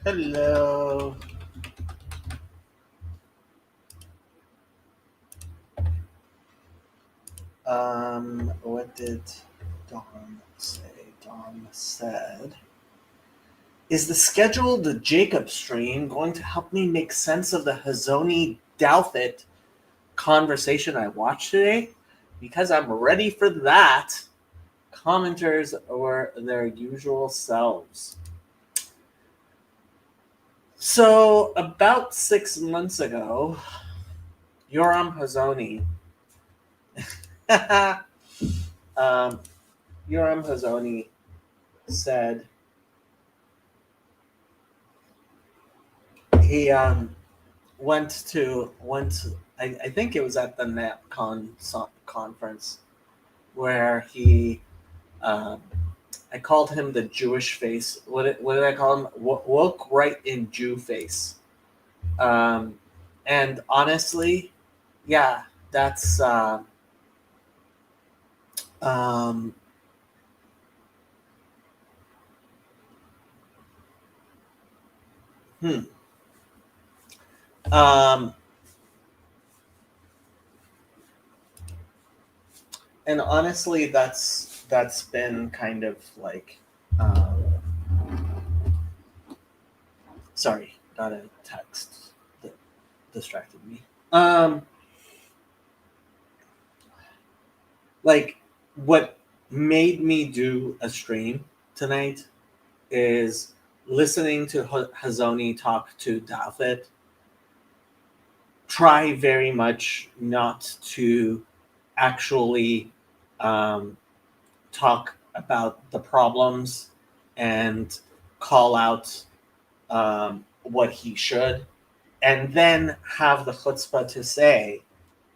Hello. What did Dawn say? Dawn said, "Is the scheduled Jacob stream going to help me make sense of the Hazony Douthit conversation I watched today? Because I'm ready for that." Commenters were their usual selves. So, about 6 months ago, Yoram Hazony um, Yoram Hazony said he went. I think it was at the NapCon conference where he. Um, I called him the Jewish face. What did I call him? Woke right in Jew face. Um, and honestly, yeah, that's um, hmm. Um, and honestly, that's been kind of like, um, sorry, got a text that distracted me. Like what made me do a stream tonight is listening to Hazoni talk to Dafit. Try very much not to actually um, talk about the problems and call out what he should, and then have the chutzpah to say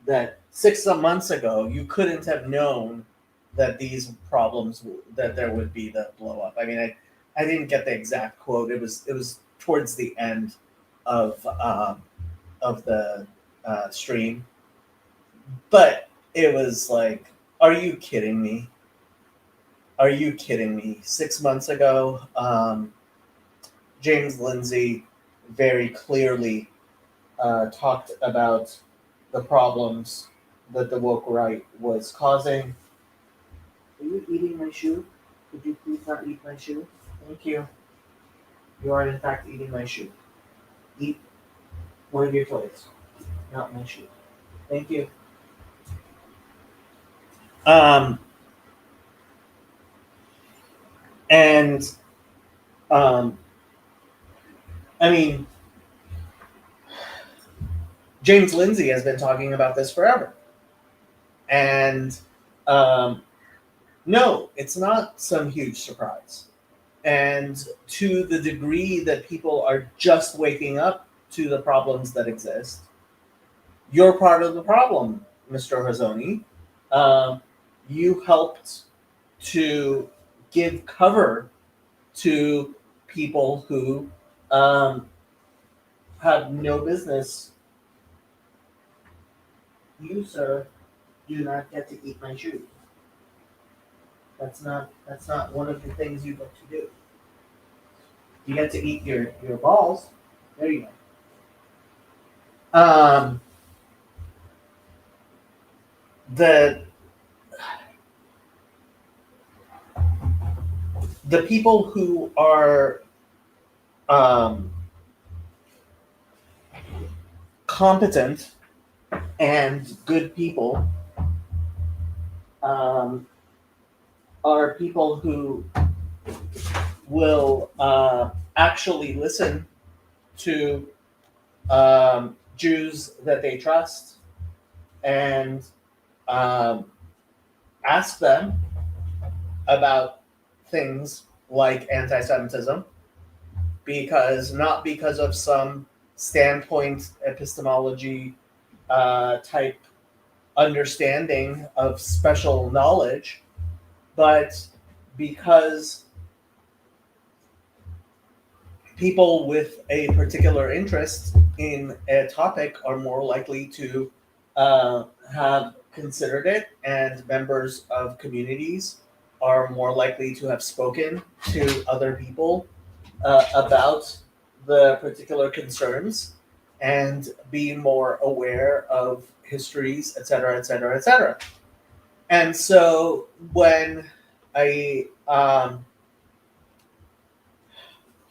that 6 months ago you couldn't have known that these problems that there would be the blow up. I mean, I didn't get the exact quote. It was towards the end of the stream, but it was like, are you kidding me? Are you kidding me? 6 months ago, James Lindsay very clearly talked about the problems that the woke right was causing. Are you eating my shoe? Could you please not eat my shoe? Thank you. You are in fact eating my shoe. Eat one of your toys, not my shoe. Thank you. Um, and um, I mean, James Lindsay has been talking about this forever, and um, no, it's not some huge surprise. And to the degree that people are just waking up to the problems that exist, you're part of the problem, Mr. Hazoni. Um, you helped to give cover to people who um, have no business. You, sir, do not get to eat my shoes. That's not one of the things you get to do. You get to eat your balls. There you go. The the people who are um, competent and good people um, are people who will actually listen to Jews that they trust and um, ask them about things like anti-Semitism, because not because of some standpoint epistemology type understanding of special knowledge, but because people with a particular interest in a topic are more likely to have considered it, and members of communities are more likely to have spoken to other people about the particular concerns and be more aware of histories, etc., etc., etc. And so when I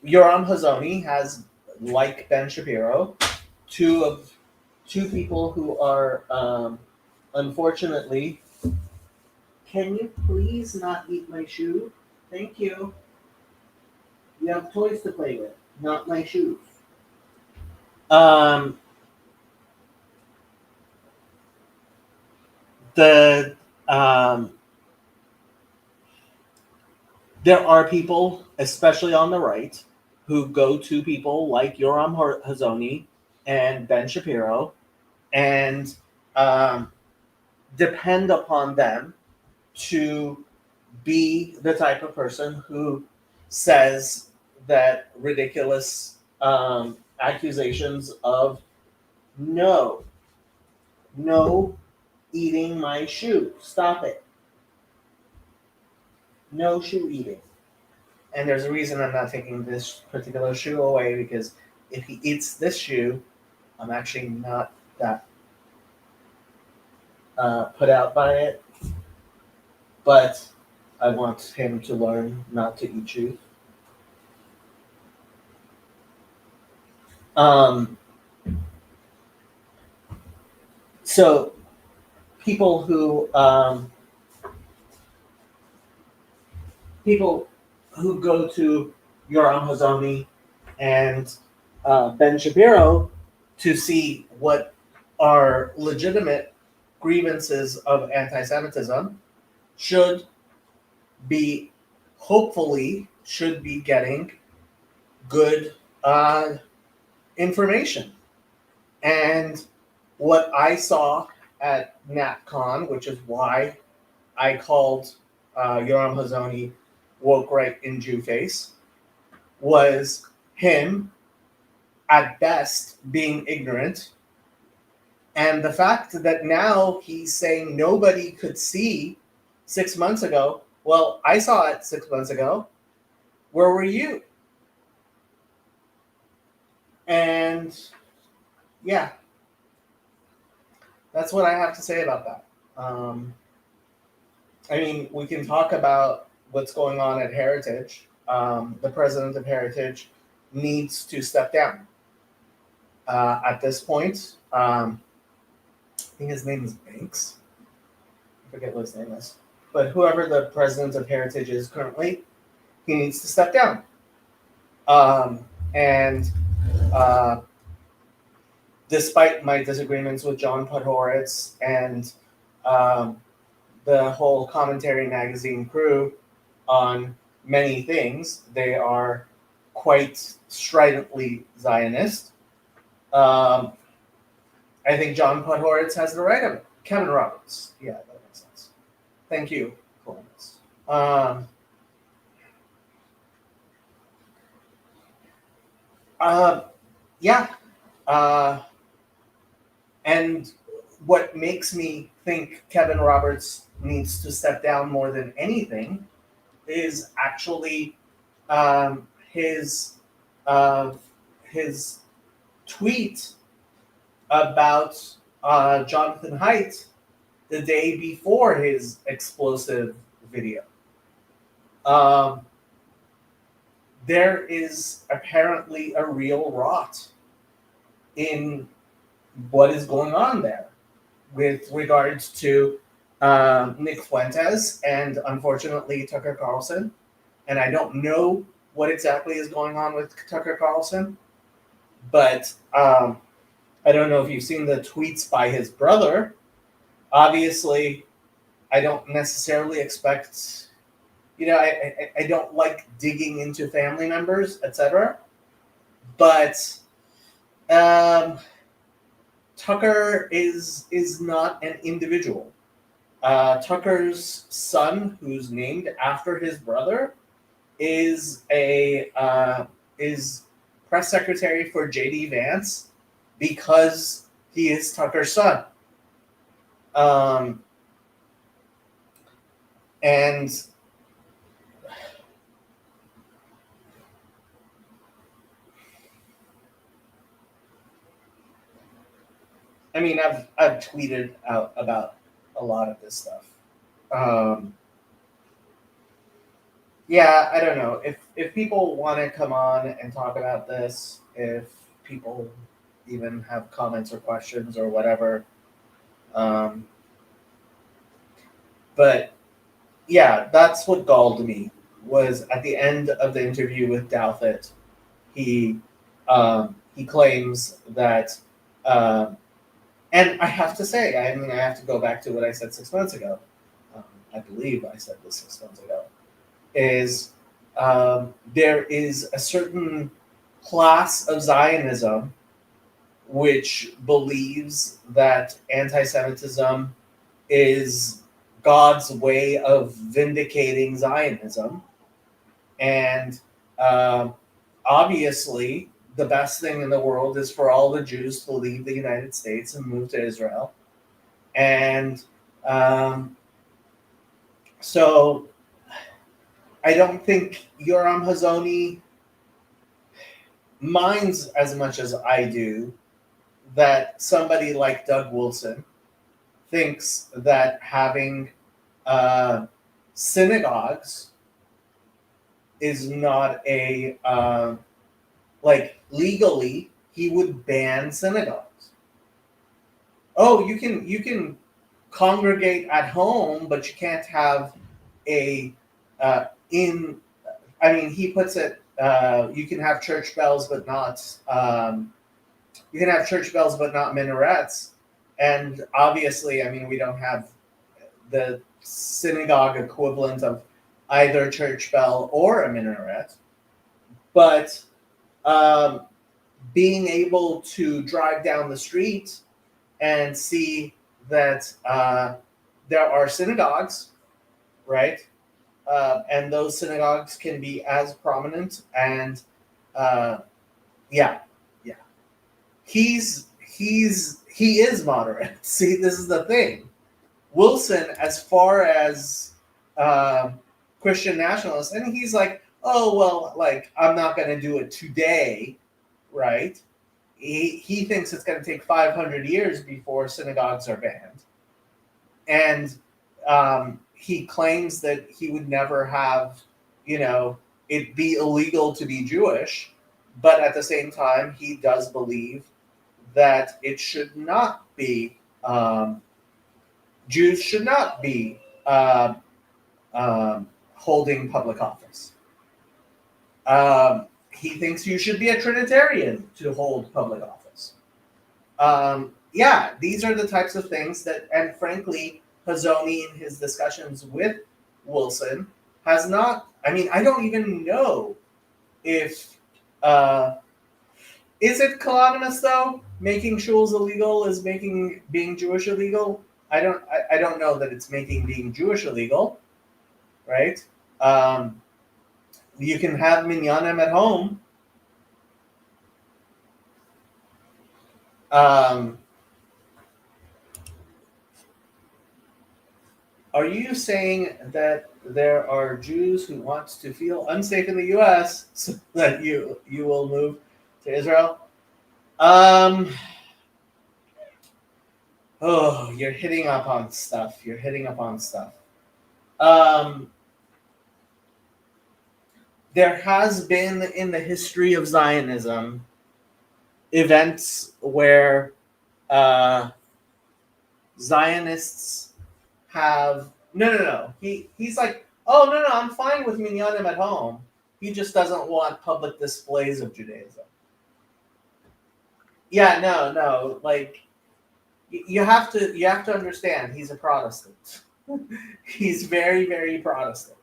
Yoram Hazony has, like Ben Shapiro, two people who are unfortunately. Can you please not eat my shoe? Thank you. You have toys to play with, not my shoes. Um, the there are people, especially on the right, who go to people like Yoram Hazony and Ben Shapiro and um, depend upon them to be the type of person who says that ridiculous accusations of no, no eating my shoe. Stop it. No shoe eating. And there's a reason I'm not taking this particular shoe away, because if he eats this shoe, I'm actually not that put out by it. But I want him to learn not to eat shoes. Um, so people who go to Yoram Hazony and Ben Shapiro to see what are legitimate grievances of anti-Semitism should be, hopefully, should be getting good information. And what I saw at NatCon, which is why I called Yoram Hazony woke right in Jew face, was him at best being ignorant. And the fact that now he's saying nobody could see 6 months ago, well, I saw it 6 months ago. Where were you? And yeah, that's what I have to say about that. I mean, we can talk about what's going on at Heritage. The president of Heritage needs to step down. At this point, I think his name is Banks. I forget what his name is. But whoever the president of Heritage is currently, he needs to step down. And despite my disagreements with John Podhoretz and the whole Commentary Magazine crew on many things, they are quite stridently Zionist. I think John Podhoretz has the right of it. Kevin Roberts. Yeah, that makes sense. Thank you, Columbus. Yeah. And what makes me think Kevin Roberts needs to step down more than anything is actually his tweet about Jonathan Haidt the day before his explosive video. There is apparently a real rot in what is going on there with regards to Nick Fuentes and, unfortunately, Tucker Carlson. And I don't know what exactly is going on with Tucker Carlson, but I don't know if you've seen the tweets by his brother. Obviously, I don't necessarily expect, I don't like digging into family members, etc. But Tucker is not an individual. Tucker's son, who's named after his brother, is press secretary for J.D. Vance because he is Tucker's son. And I mean, I've tweeted out about a lot of this stuff. Um, yeah, I don't know if people want to come on and talk about this. If people even have comments or questions or whatever. Um, but yeah, that's what galled me was at the end of the interview with Douthit, he claims that, and I have to say, I mean, I have to go back to what I said 6 months ago. I believe I said this 6 months ago. Is there is a certain class of Zionism which believes that anti-Semitism is God's way of vindicating Zionism. And obviously, the best thing in the world is for all the Jews to leave the United States and move to Israel. And so I don't think Yoram Hazony minds as much as I do that somebody like Doug Wilson thinks that having synagogues is not a like legally he would ban synagogues. Oh, you can congregate at home, but you can't have a in. I mean, he puts it. You can have church bells, but not. You can have church bells, but not minarets. And obviously, I mean, we don't have the synagogue equivalent of either church bell or a minaret. But being able to drive down the street and see that there are synagogues, right? And those synagogues can be as prominent. And yeah, yeah, he is moderate. See, this is the thing. Wilson, as far as Christian nationalist, and he's like, oh well, like I'm not going to do it today, right? He thinks it's going to take 500 years before synagogues are banned, and he claims that he would never have, it be illegal to be Jewish, but at the same time, he does believe that it should not be. Jews should not be holding public office. He thinks you should be a Trinitarian to hold public office. Yeah, these are the types of things that, and frankly, Hazony in his discussions with Wilson has not. I mean, I don't even know if is it colonymous though? Making shuls illegal is making being Jewish illegal. I don't know that it's making being Jewish illegal, right? You can have minyanim at home. Are you saying that there are Jews who want to feel unsafe in the U.S. so that you will move to Israel? Oh, you're hitting up on stuff. There has been in the history of Zionism events where Zionists have no. He's like, oh no, I'm fine with minyanim at home. He just doesn't want public displays of Judaism. Yeah, no. Like you have to understand, he's a Protestant. He's very, very Protestant.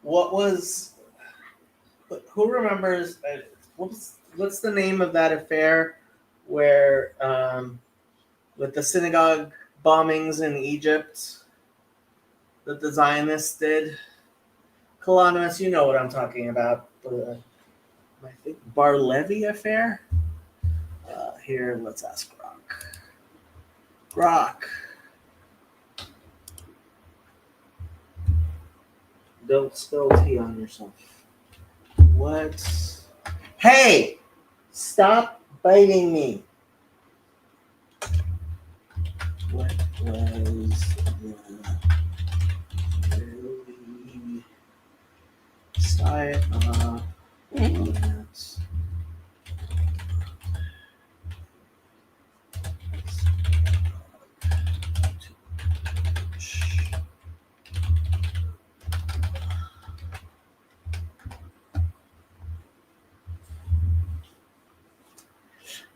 What was? Who remembers? What's the name of that affair where with the synagogue bombings in Egypt that the Zionists did? Colonymous, you know what I'm talking about. I think Bar Levy affair. Here, let's ask Grok. Don't spill tea on yourself. What? Hey! Stop biting me. What was the early style of romance?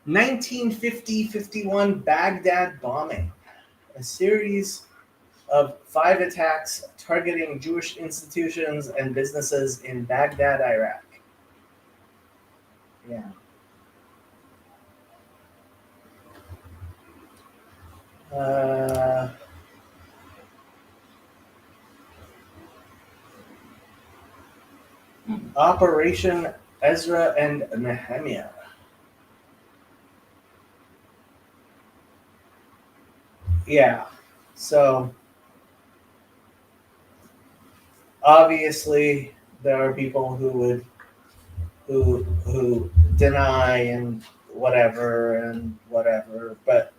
1950-51 Baghdad bombing, a series of 5 attacks targeting Jewish institutions and businesses in Baghdad, Iraq. Yeah. Operation Ezra and Nehemiah. Yeah. So obviously there are people who deny and whatever, but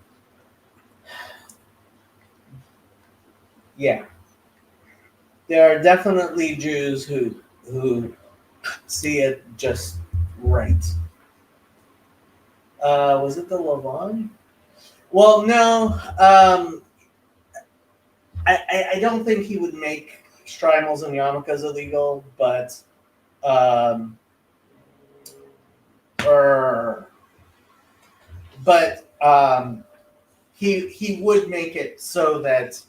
yeah, there are definitely Jews who see it just right. Was it the Levant? Well, no. I don't think he would make strimals and yarmulkes illegal, but he would make it so that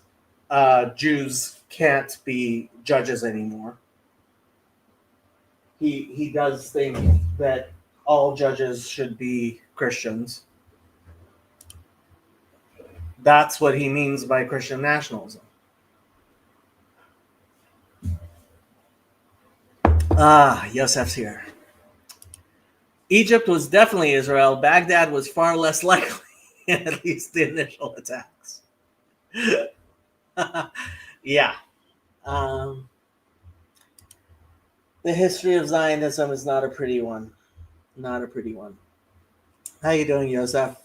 Jews can't be judges anymore. He does think that all judges should be Christians. That's what he means by Christian nationalism. Yosef's here. Egypt was definitely Israel. Baghdad was far less likely, at least the initial attacks. Yeah. The history of Zionism is not a pretty one. Not a pretty one. How you doing, Yosef?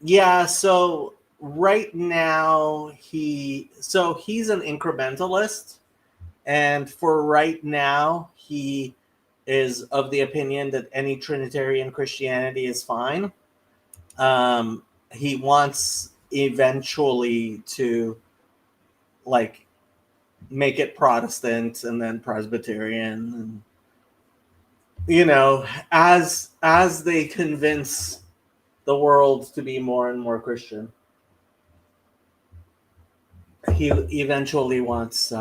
Yeah, so right now he's an incrementalist, and for right now he is of the opinion that any Trinitarian Christianity is fine. He wants eventually to make it Protestant and then Presbyterian, and as they convince the world to be more and more Christian, he eventually wants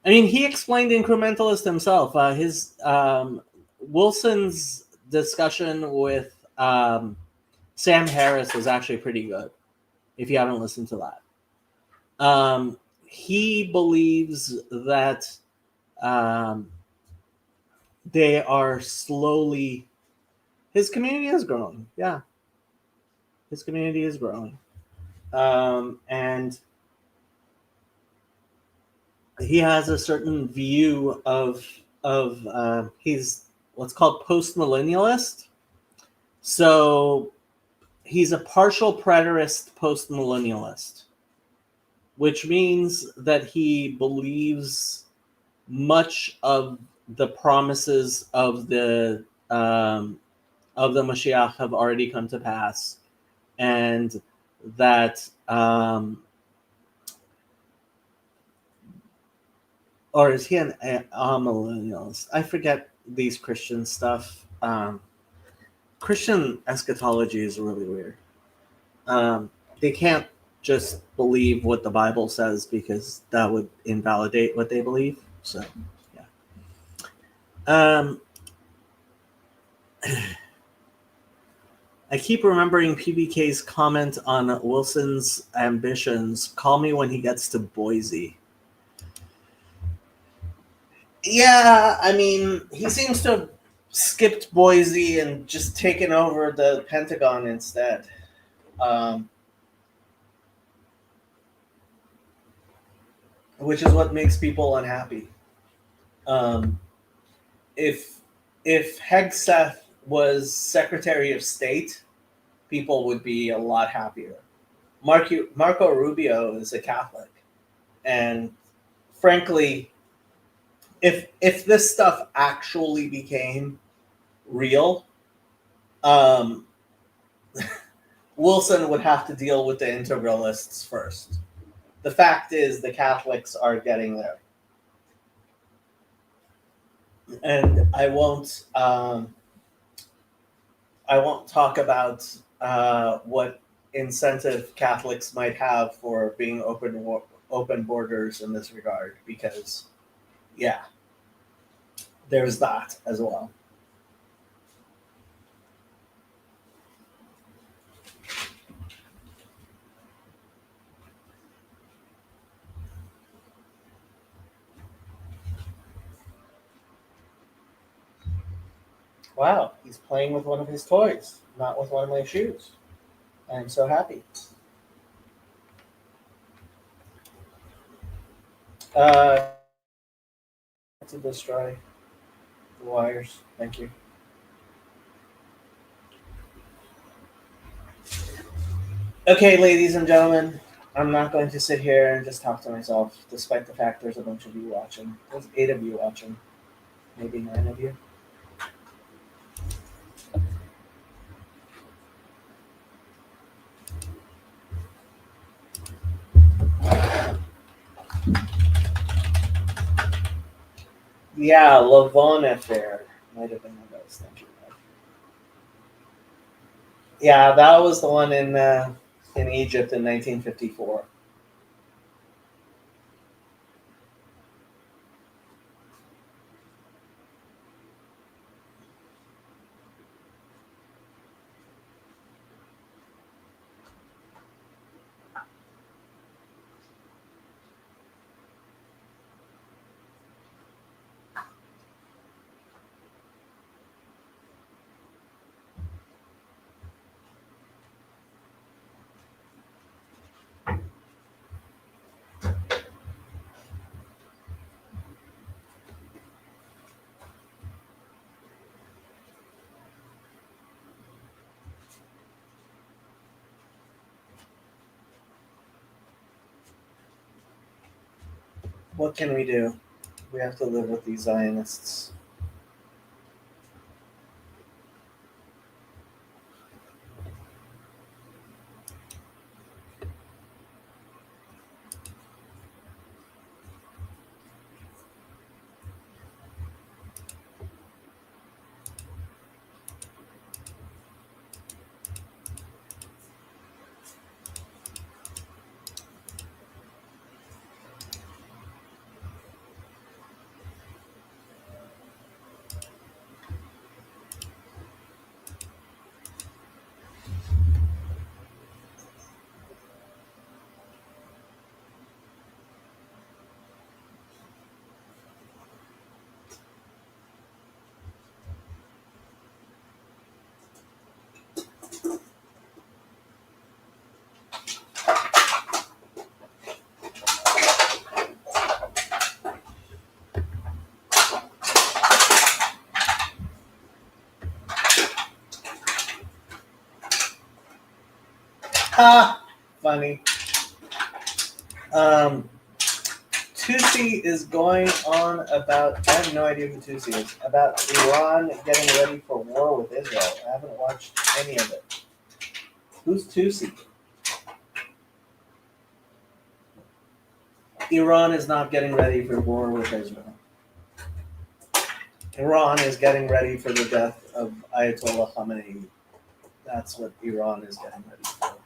he explained incrementalist himself. His Wilson's discussion with Sam Harris was actually pretty good, if you haven't listened to that. He believes that they are slowly... His community is growing. Yeah. His community is growing. And he has a certain view of he's what's called post-millennialist. So he's a partial preterist post-millennialist, which means that he believes much of the promises of the Mashiach have already come to pass, and that or is he an amillennialist? I forget these Christian stuff. Christian eschatology is really weird. They can't just believe what the Bible says because that would invalidate what they believe. So, yeah. I keep remembering PBK's comment on Wilson's ambitions. Call me when he gets to Boise. Yeah, he seems to have skipped Boise and just taken over the Pentagon instead. which is what makes people unhappy. Um, if Hegseth was Secretary of State, people would be a lot happier. Marco Rubio is a Catholic, and frankly, if this stuff actually became real, um, Wilson would have to deal with the integralists first. The fact is, the Catholics are getting there, and I won't talk about what incentive Catholics might have for being open borders in this regard, because yeah, there's that as well. Wow, he's playing with one of his toys, not with one of my shoes. I'm so happy. Uh, to destroy the wires. Thank you. Okay, ladies and gentlemen, I'm not going to sit here and just talk to myself, despite the fact there's a bunch of you watching. There's 8 of you watching, maybe 9 of you. Yeah, Lavon affair might have been what I was thinking of. Yeah, that was the one in Egypt in 1954. What can we do? We have to live with these Zionists. Ha! Funny. Um, Tusi is going on about. I have no idea who Tusi is. About Iran getting ready for war with Israel. I haven't watched any of it. Who's Tusi? Iran is not getting ready for war with Israel. Iran is getting ready for the death of Ayatollah Khamenei. That's what Iran is getting ready for.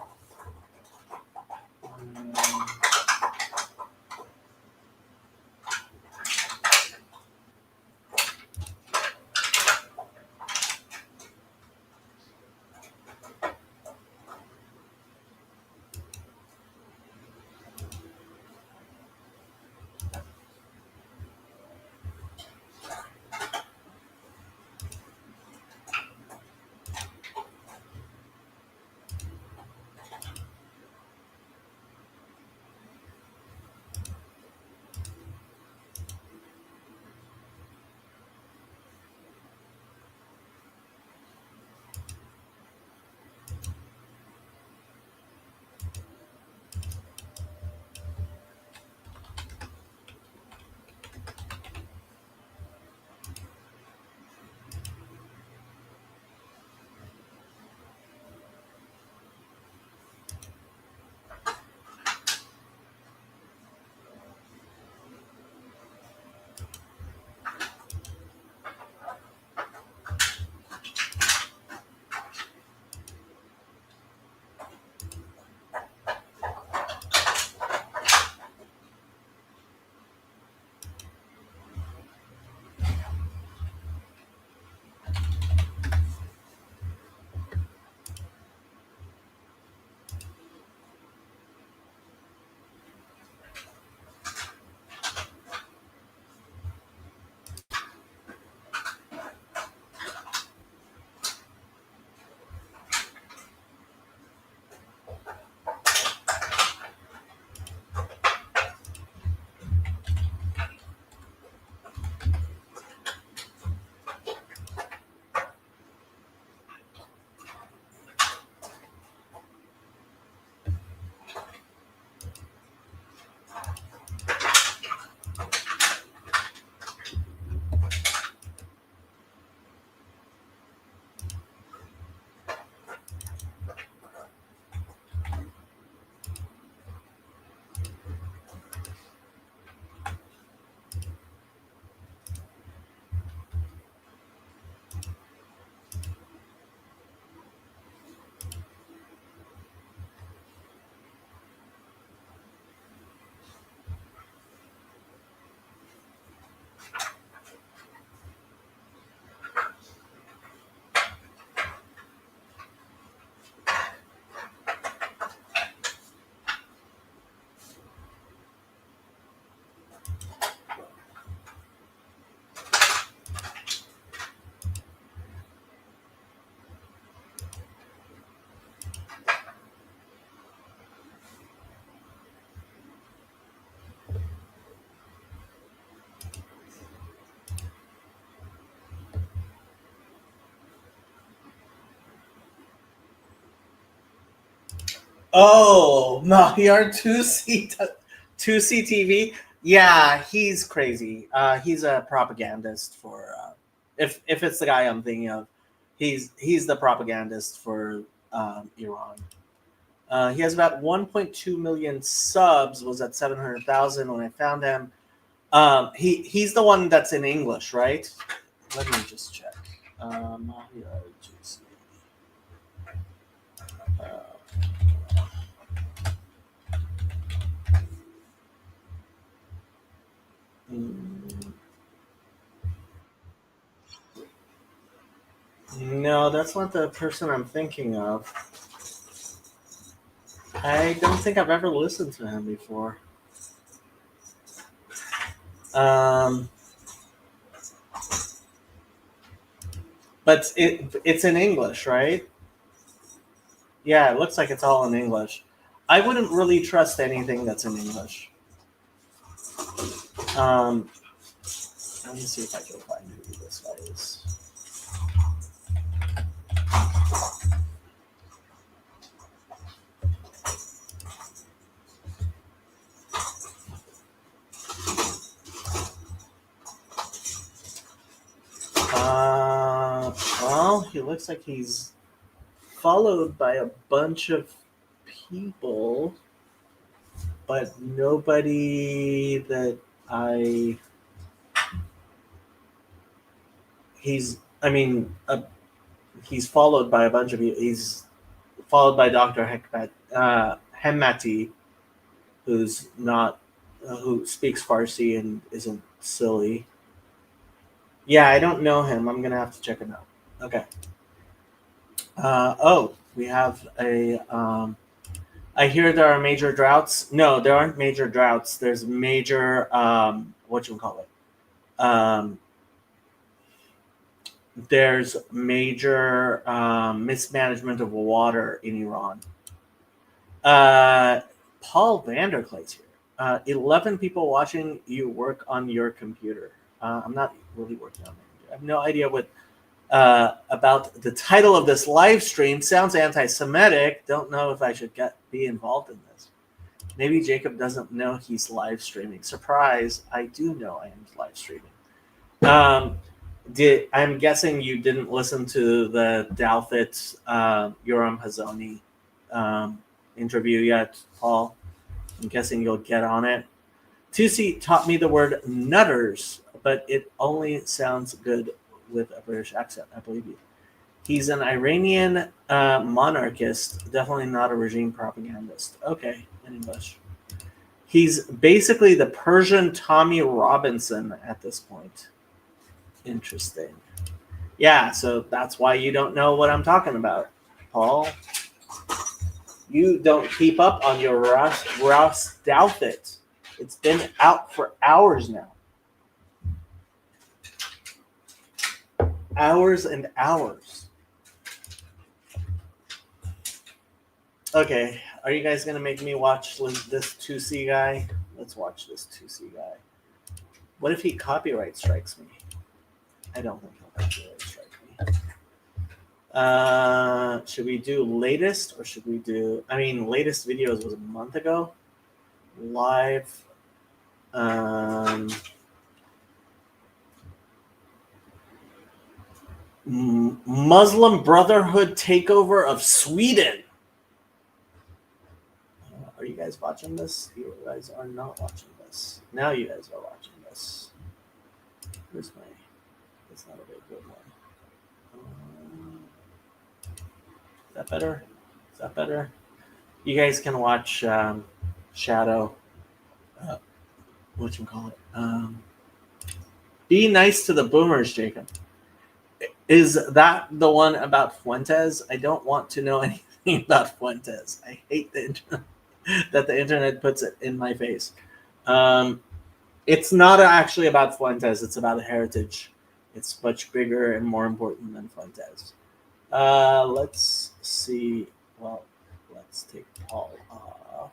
Oh, Mahir 2C TV. Yeah, he's crazy. He's a propagandist for. If it's the guy I'm thinking of, he's the propagandist for Iran. He has about 1.2 million subs. Was at 700,000 when I found him. He's the one that's in English, right? Let me just check. Mahir 2C. Mm, no, that's not the person I'm thinking of. I don't think I've ever listened to him before. Um, but it's in English, right? Yeah, it looks like it's all in English. I wouldn't really trust anything that's in English. Um, let me see if I can find who this guy is. Well, he looks like he's followed by a bunch of people, but nobody that I. He's. I mean, he's followed by a bunch of. He's followed by Dr. Hemmati, who's not. Who speaks Farsi and isn't silly. Yeah, I don't know him. I'm gonna have to check him out. Okay. Oh, we have a. I hear there are major droughts. No, there aren't major droughts. There's major. What you call it? There's major mismanagement of water in Iran. Uh, Paul Vanderclay's here. 11 people watching you work on your computer. I'm not really working on it. I have no idea what about the title of this live stream. Sounds anti-Semitic. Don't know if I should be involved in this. Maybe Jacob doesn't know he's live streaming. Surprise! I do know I am live streaming. I'm guessing you didn't listen to the Dalfit Yoram Hazony interview yet, Paul. I'm guessing you'll get on it. Tusi taught me the word nutters, but it only sounds good with a British accent. I believe you. He's an Iranian monarchist, definitely not a regime propagandist. Okay, in English. He's basically the Persian Tommy Robinson at this point. Interesting. Yeah, so that's why you don't know what I'm talking about, Paul. You don't keep up on your Ross Douthat. It's been out for hours now. Hours and hours. Okay, are you guys going to make me watch this 2C guy? Let's watch this 2C guy. What if he copyright strikes me? I don't think he'll copyright strike me. Should we do latest or should we do... I mean, latest videos was a month ago. Live... Muslim Brotherhood takeover of Sweden. Are you guys watching this? You guys are not watching this. Now you guys are watching this. Where's my... That's not a very good one. Is that better? Is that better? You guys can watch Shadow. What you call it? Be nice to the boomers, Jacob. Is that the one about Fuentes? I don't want to know anything about Fuentes. I hate the internet that the internet puts it in my face. It's not actually about Fuentes. It's about heritage. It's much bigger and more important than Fuentes. Let's see. Well, let's take Paul off.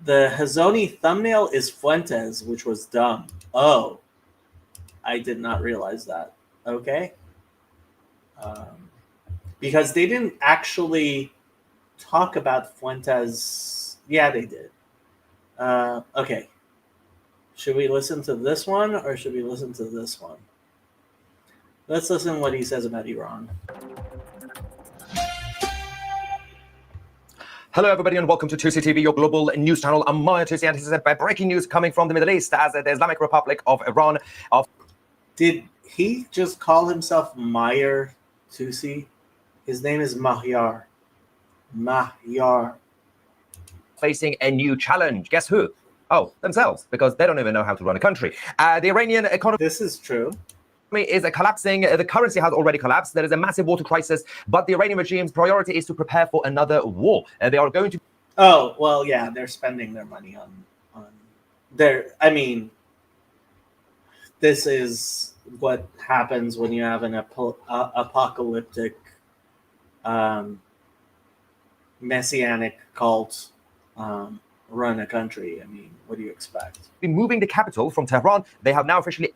The Hazony thumbnail is Fuentes, which was dumb. Oh, I did not realize that. Okay. Because they didn't actually talk about Fuentes. Yeah, they did. Okay. Should we listen to this one or should we listen to this one? Let's listen to what he says about Iran. Hello, everybody, and welcome to 2C TV, your global news channel. I'm Maya 2C, and this is breaking news coming from the Middle East as the Islamic Republic of Iran. Did he just call himself Meyer 2C? His name is Mahyar. Mahyar. Facing a new challenge. Guess who? Oh, themselves, because they don't even know how to run a country. The Iranian economy. This is true. Is collapsing. The currency has already collapsed. There is a massive water crisis, but the Iranian regime's priority is to prepare for another war. They are going to. Oh well, yeah, they're spending their money on their. I mean, this is what happens when you have an apocalyptic, messianic cult run a country. I mean, what do you expect? Be moving the capital from Tehran. They have now officially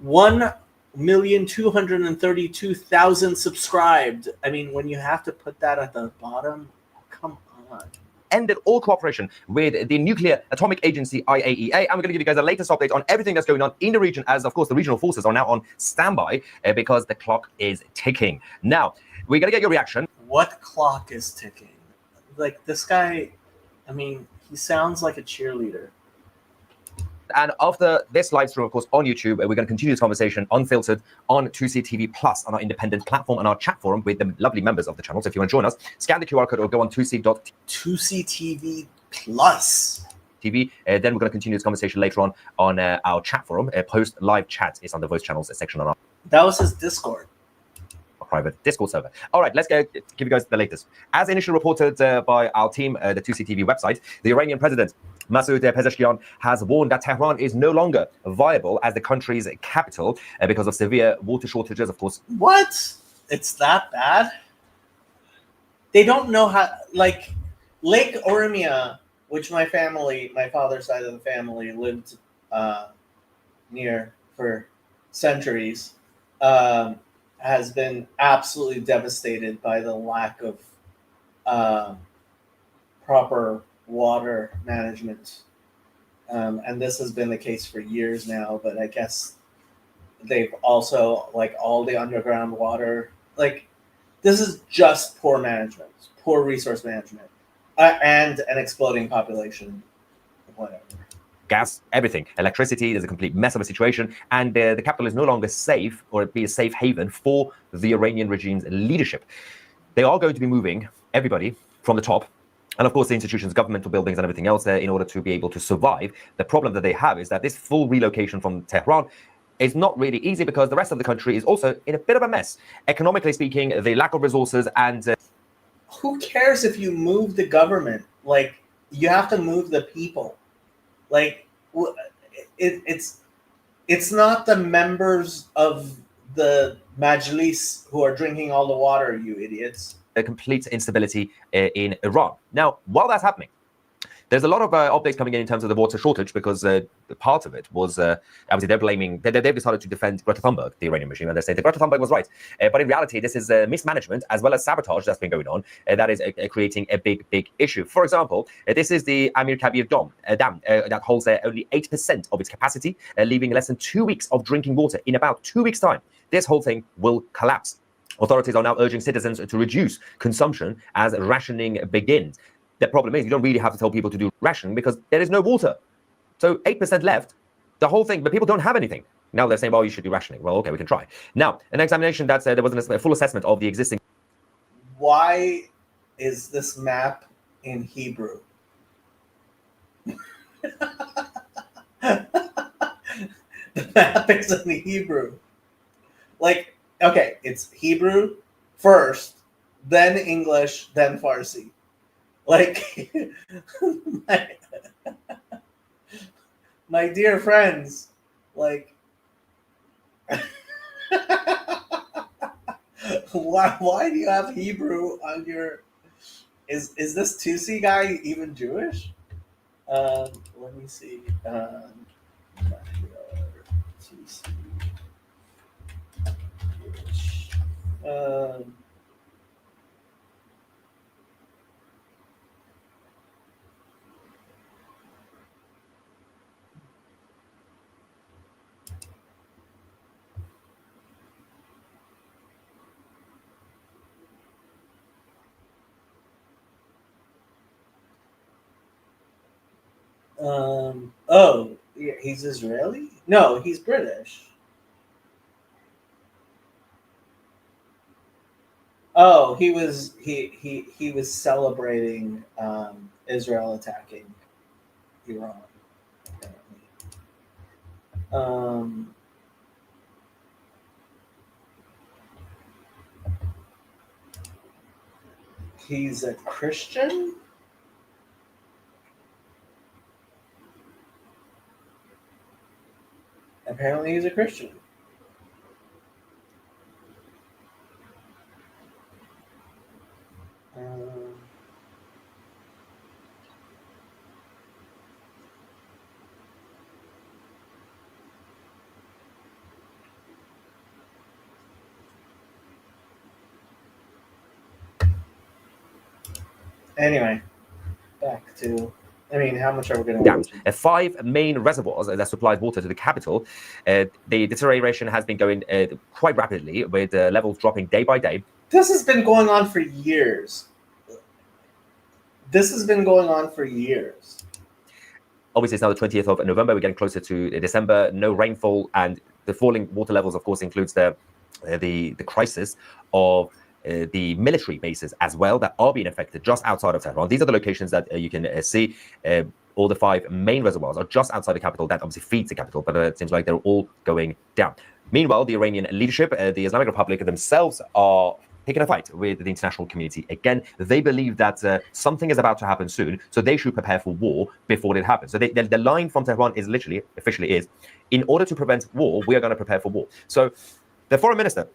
1,232,000 subscribed. I mean, when you have to put that at the bottom, come on. Ended all cooperation with the Nuclear Atomic Agency, IAEA. I'm going to give you guys the latest update on everything that's going on in the region, as of course the regional forces are now on standby because the clock is ticking. Now, we're going to get your reaction. What clock is ticking? Like, this guy, I mean, he sounds like a cheerleader. And after this live stream, of course, on YouTube, we're going to continue this conversation unfiltered on 2C TV Plus, on our independent platform and our chat forum with the lovely members of the channel. So if you want to join us, scan the QR code or go on 2C TV Plus. TV. Then we're going to continue this conversation later on our chat forum. Post live chat is on the voice channels section on our. That was his Discord. Private Discord server. All right, let's give you guys the latest. As initially reported by our team, the 2C TV website, the Iranian president Masoud Pezeshkian has warned that Tehran is no longer viable as the country's capital because of severe water shortages, of course. What? It's that bad? They don't know how, like, Lake Ormia, which my father's side of the family lived near for centuries, has been absolutely devastated by the lack of proper water management. And this has been the case for years now, but I guess they've also, like, all the underground water, like, this is just poor management, poor resource management, and an exploding population, whatever. Gas, everything, electricity, there's a complete mess of a situation, and the capital is no longer safe or be a safe haven for the Iranian regime's leadership. They are going to be moving everybody from the top, and of course the institutions, governmental buildings and everything else there in order to be able to survive. The problem that they have is that this full relocation from Tehran is not really easy because the rest of the country is also in a bit of a mess. Economically speaking, the lack of resources and... Who cares if you move the government? Like, you have to move the people. Like, it's not the members of the Majlis who are drinking all the water, you idiots. A complete instability in Iran. Now, while that's happening, there's a lot of updates coming in terms of the water shortage because the part of it was, obviously they're blaming, they've decided to defend Greta Thunberg, the Iranian regime, and they say that Greta Thunberg was right. But in reality, this is mismanagement as well as sabotage that's been going on that is creating a big issue. For example, this is the Amir Kabir Dam that holds only 8% of its capacity, leaving less than 2 weeks of drinking water. In about 2 weeks' time, this whole thing will collapse. Authorities are now urging citizens to reduce consumption as rationing begins. The problem is you don't really have to tell people to do rationing because there is no water. So 8% left, the whole thing, but people don't have anything. Now they're saying, well, you should do rationing. Well, okay, we can try. Now, an examination that there was a full assessment of the existing... Why is this map in Hebrew? The map is in Hebrew. Like, okay, it's Hebrew first, then English, then Farsi. Like, my dear friends, like, why do you have Hebrew on your? Is this 2C guy even Jewish? Let me see. 2C. Oh, yeah, he's Israeli? No, he's British. Oh, he was celebrating Israel attacking Iran, apparently. Um, he's a Christian? Apparently he's a Christian. Um, anyway, back to. I mean, how much are we going to dams. 5 main reservoirs that supplied water to the capital. The deterioration has been going quite rapidly, with levels dropping day by day. This has been going on for years. Obviously, it's now the 20th of November. We're getting closer to December. No rainfall, and the falling water levels, of course, includes the crisis of the military bases as well that are being affected just outside of Tehran. These are the locations that you can see. All the 5 main reservoirs are just outside the capital. That obviously feeds the capital, but it seems like they're all going down. Meanwhile, the Iranian leadership, the Islamic Republic themselves, are picking a fight with the international community. Again, they believe that something is about to happen soon, so they should prepare for war before it happens. So the line from Tehran is literally, officially is, in order to prevent war, we are going to prepare for war. So the foreign minister,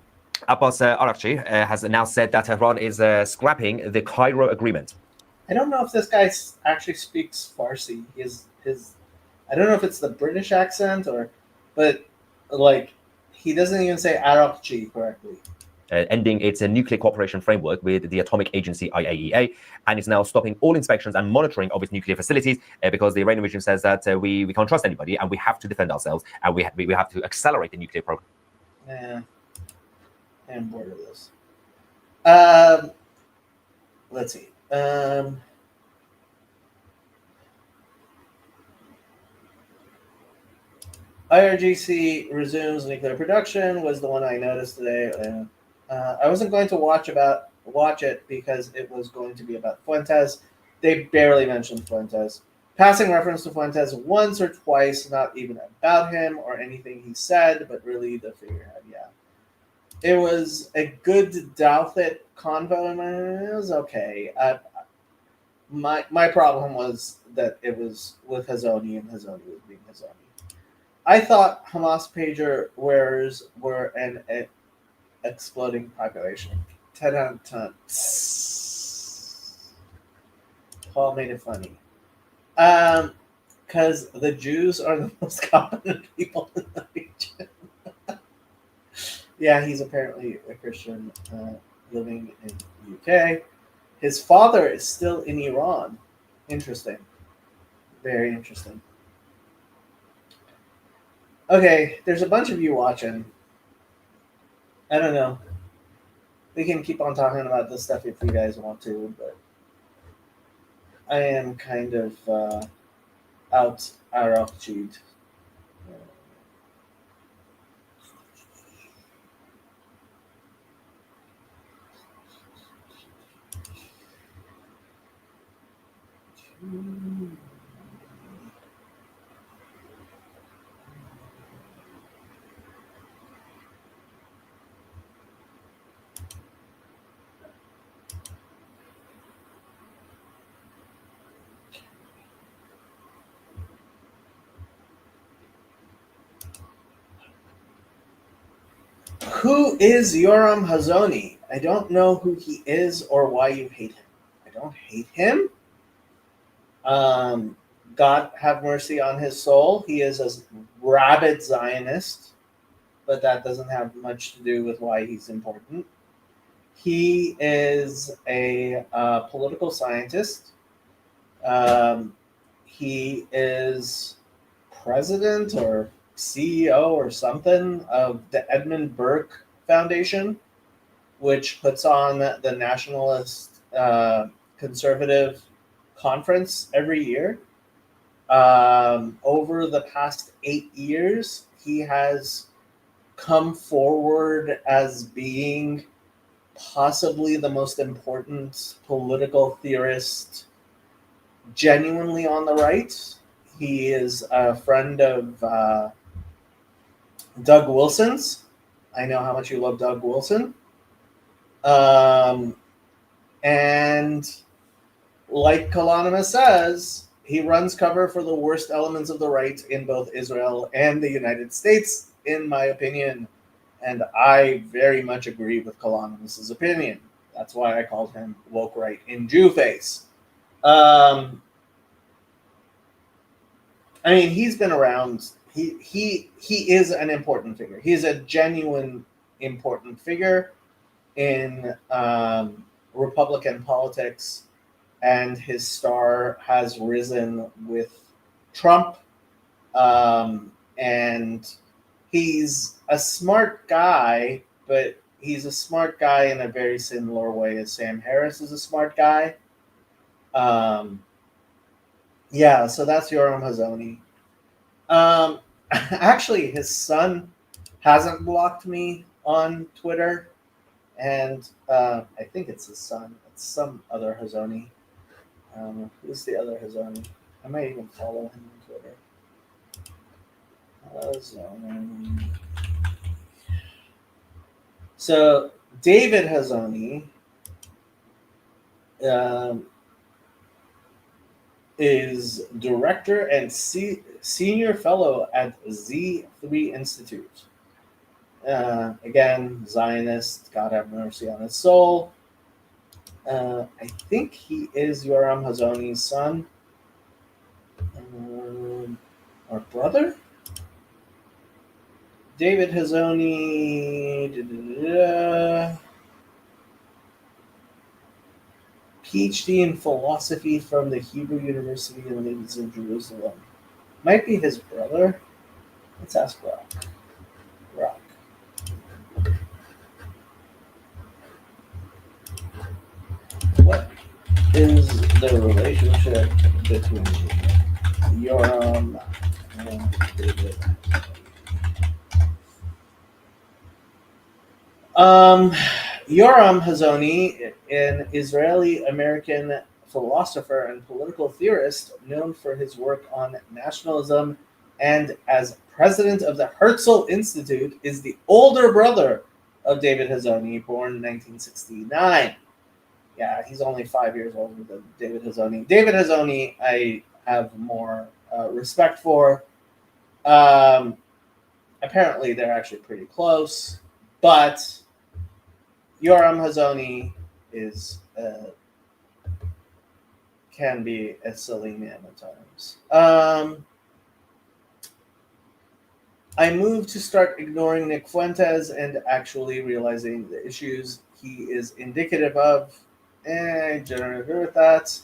Abbas Araghchi, has now said that Tehran is scrapping the Cairo agreement. I don't know if this guy actually speaks Farsi. I don't know if it's the British accent but like he doesn't even say Araghchi correctly. Ending its nuclear cooperation framework with the atomic agency IAEA, and it's now stopping all inspections and monitoring of its nuclear facilities because the Iranian regime says that we can't trust anybody and we have to defend ourselves and we have to accelerate the nuclear program. Yeah, I'm bored of this. Let's see. IRGC resumes nuclear production was the one I noticed today. I wasn't going to watch it because it was going to be about Fuentes. They barely mentioned Fuentes. Passing reference to Fuentes once or twice, not even about him or anything he said, but really the figurehead. Yeah, it was a good Douthit convo. It was okay. My problem was that it was with Hazony and Hazony was being Hazony. I thought Hamas pager wearers were an exploding population. Ta-da-ta. Paul made it funny. Because the Jews are the most competent people in the region. Yeah, he's apparently a Christian living in the UK. His father is still in Iran. Interesting. Very interesting. Okay, there's a bunch of you watching. I don't know. We can keep on talking about this stuff if you guys want to, but I am kind of out of cheat. Who is Yoram Hazony? I don't know who he is or why you hate him. I don't hate him. God have mercy on his soul. He is a rabid Zionist, but that doesn't have much to do with why he's important. He is a political scientist. He is president or CEO or something of the Edmund Burke Foundation, which puts on the nationalist conservative conference every year. over the past 8 years, he has come forward as being possibly the most important political theorist genuinely on the right. He is a friend of Doug Wilson's. I know how much you love Doug Wilson. And like Kalonima says, he runs cover for the worst elements of the right in both Israel and the United States, in my opinion. And I very much agree with Kalonimus's opinion. That's why I called him woke right in Jew face. I mean, he's been around. He is an important figure. He is a genuine important figure in Republican politics, and his star has risen with Trump. And he's a smart guy, but he's a smart guy in a very similar way as Sam Harris is a smart guy. Yeah, so that's Yoram Hazony. Actually, his son hasn't blocked me on Twitter, and I think it's his son. It's some other Hazony. Who's the other Hazony? I might even follow him on Twitter. Hazony. So David Hazony is director and senior fellow at Z3 Institute. Again, Zionist, God have mercy on his soul. I think he is Yoram Hazony's son or brother. David Hazony, PhD in philosophy from the Hebrew University in Jerusalem. Might be his brother. Let's ask Rock. Rock. What is the relationship between Yoram and David? Yoram Hazony, an Israeli-American philosopher and political theorist known for his work on nationalism and as president of the Herzl Institute, is the older brother of David Hazony, born in 1969. Yeah, he's only 5 years older than David Hazony. David Hazony, I have more respect for. Apparently, they're actually pretty close, but Yoram Hazony is can be a silly man at times. I moved to start ignoring Nick Fuentes and actually realizing the issues he is indicative of. I generally agree with that.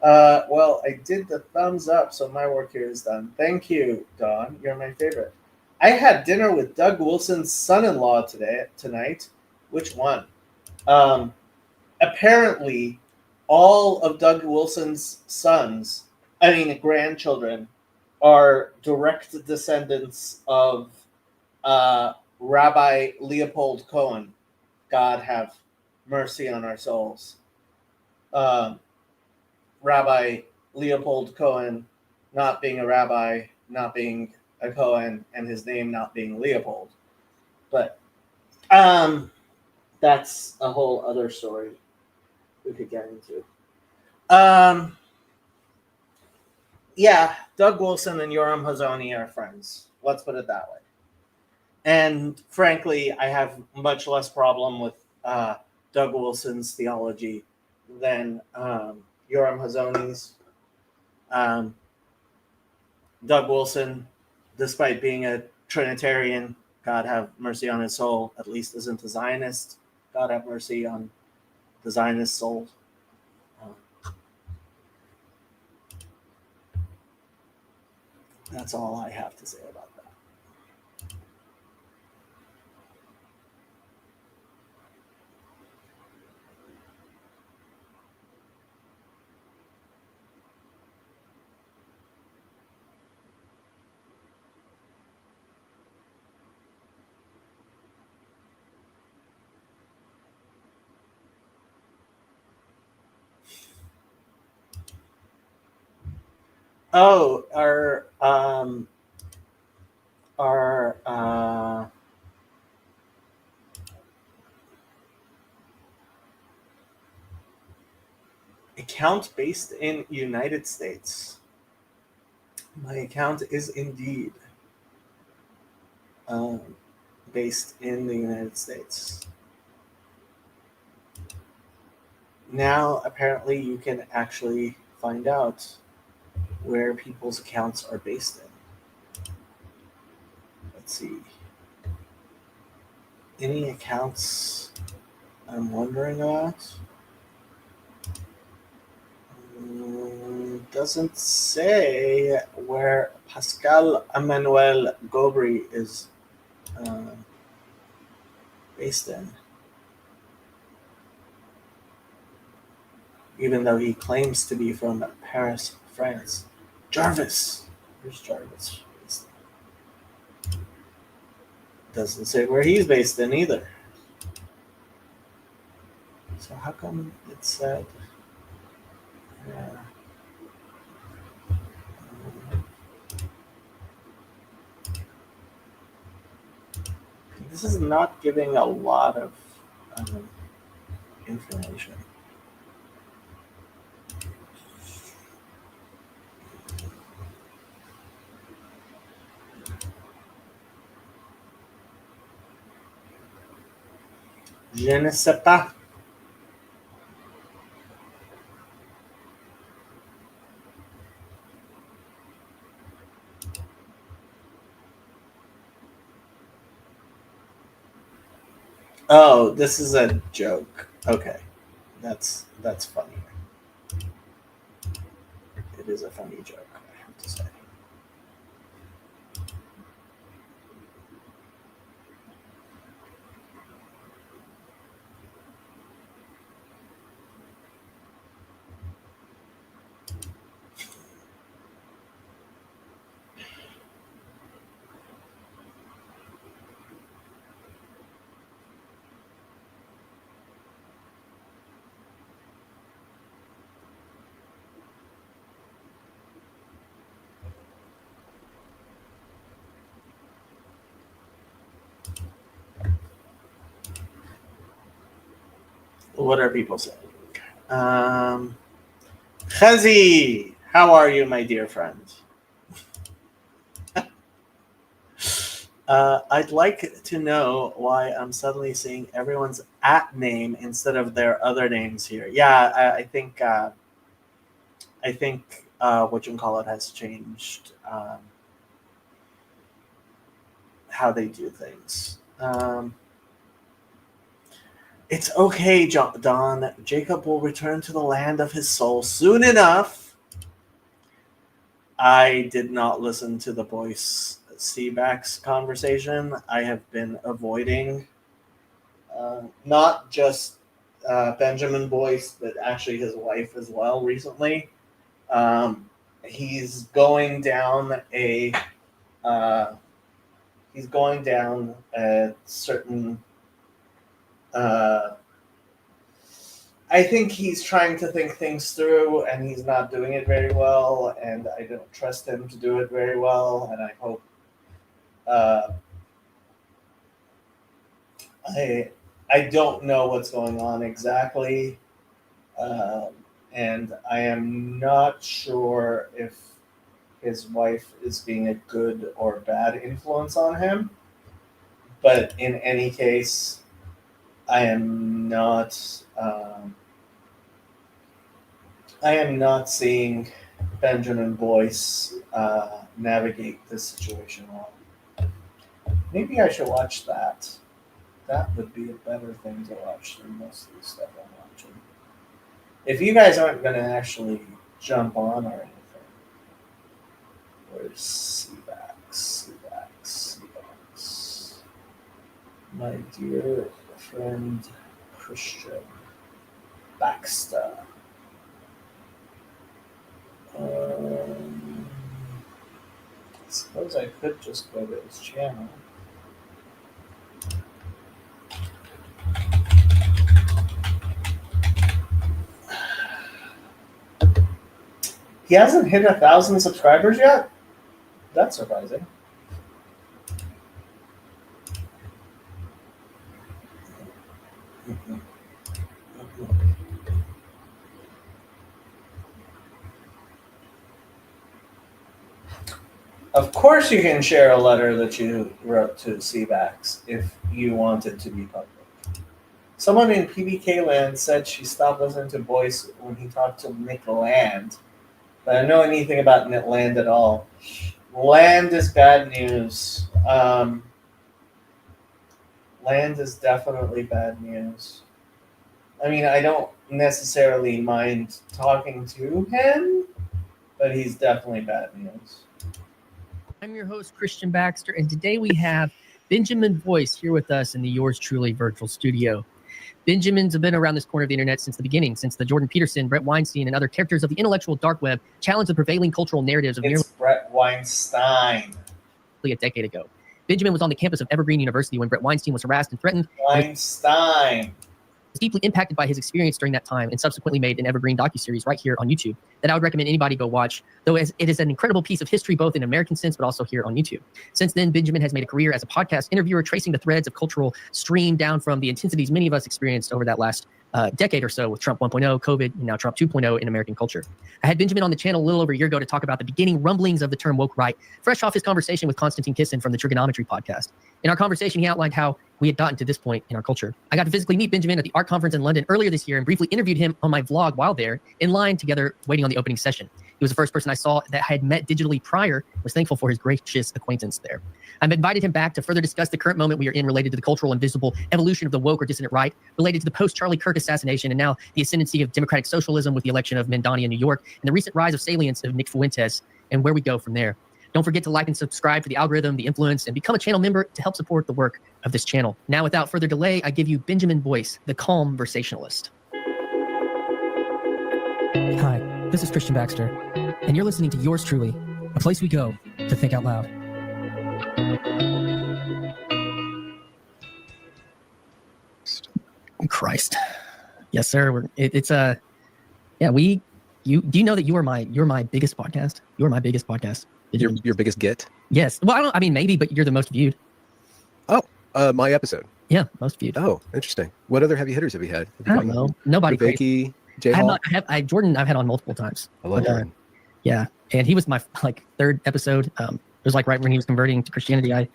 Well, I did the thumbs up, so my work here is done. Thank you, Don. You're my favorite. I had dinner with Doug Wilson's son-in-law tonight. Which one? Apparently, all of Doug Wilson's grandchildren, are direct descendants of Rabbi Leopold Cohen. God have mercy on our souls. Rabbi Leopold Cohen, not being a rabbi, not being a Cohen, and his name not being Leopold. But that's a whole other story we could get into. Yeah, Doug Wilson and Yoram Hazony are friends. Let's put it that way. And frankly, I have much less problem with Doug Wilson's theology than Yoram Hazony's. Doug Wilson, despite being a Trinitarian, God have mercy on his soul, at least isn't a Zionist. God have mercy on the Zionist soul. That's all I have to say about that. Oh, our account based in United States. My account is indeed um, based in the United States. Now, apparently, you can actually find out where people's accounts are based in. Let's see. Any accounts I'm wondering about? Doesn't say where Pascal Emmanuel Gobri is uh, based in, even though he claims to be from Paris, France. Jarvis! Where's Jarvis based in? Doesn't say where he's based in either. So how come it said? Uh, this is not giving a lot of um, information. Je ne sais pas. Oh, this is a joke. Okay, that's funny. It is a funny joke, I have to say. What are people saying? Hazy, how are you, my dear friend? I'd like to know why I'm suddenly seeing everyone's at name instead of their other names here. Yeah, I think what you call it has changed how they do things. It's okay, Don. Jacob will return to the land of his soul soon enough. I did not listen to the Boyce Seaback's conversation. I have been avoiding not just Benjamin Boyce, but actually his wife as well recently. He's going down a certain. I think he's trying to think things through, and he's not doing it very well. And I don't trust him to do it very well. And I hope. I don't know what's going on exactly, and I am not sure if his wife is being a good or bad influence on him. But in any case, I am not. I am not seeing Benjamin Boyce navigate this situation well. Maybe I should watch that. That would be a better thing to watch than most of the stuff I'm watching. If you guys aren't going to actually jump on or anything, where's Seabax? My dear friend Christian Baxter. I suppose I could just go to his channel. He hasn't hit 1,000 subscribers yet? That's surprising. Of course you can share a letter that you wrote to CBAX if you want it to be public. Someone in PBK land said she stopped listening to Boyce when he talked to Nick Land. But I don't know anything about Nick Land at all. Land is bad news. Land is definitely bad news. I mean, I don't necessarily mind talking to him, but he's definitely bad news. I'm your host, Christian Baxter, and today we have Benjamin Boyce here with us in the Yours Truly virtual studio. Benjamin's been around this corner of the internet since the beginning, since the Jordan Peterson, Brett Weinstein, and other characters of the intellectual dark web challenged the prevailing cultural narratives of It's Brett Weinstein. nearly a decade ago. Benjamin was on the campus of Evergreen University when Brett Weinstein was harassed and threatened. Weinstein. Was deeply impacted by his experience during that time and subsequently made an Evergreen docuseries right here on YouTube that I would recommend anybody go watch, though it is an incredible piece of history both in American sense but also here on YouTube. Since then, Benjamin has made a career as a podcast interviewer, tracing the threads of cultural stream down from the intensities many of us experienced over that last decade or so with Trump 1.0, COVID, and now Trump 2.0 in American culture. I had Benjamin on the channel a little over a year ago to talk about the beginning rumblings of the term woke right, fresh off his conversation with Konstantin Kisin from the Trigonometry podcast. In our conversation, he outlined how we had gotten to this point in our culture. I got to physically meet Benjamin at the art conference in London earlier this year and briefly interviewed him on my vlog while there, in line together, waiting on the opening session. He was the first person I saw that I had met digitally prior, was thankful for his gracious acquaintance there. I've invited him back to further discuss the current moment we are in related to the cultural and visible evolution of the woke or dissident right, related to the post-Charlie Kirk assassination, and now the ascendancy of democratic socialism with the election of Mamdani in New York, and the recent rise of salience of Nick Fuentes, and where we go from there. Don't forget to like and subscribe to the algorithm, the influence, and become a channel member to help support the work of this channel. Now, without further delay, I give you Benjamin Boyce, the calm conversationalist. Hi, this is Christian Baxter, and you're listening to Yours Truly, a place we go to think out loud. Christ. Yes, sir. Do you know that you're my biggest podcast? You're my biggest podcast. Your biggest get? Yes. Well, maybe, but you're the most viewed. Oh, my episode. Yeah, most viewed. Oh, interesting. What other heavy hitters have you had? I don't know. Nobody. Vicky, J-Hall? Jordan, I've had on multiple times. I love Jordan. Yeah, and he was my third episode. It was right when he was converting to Christianity. I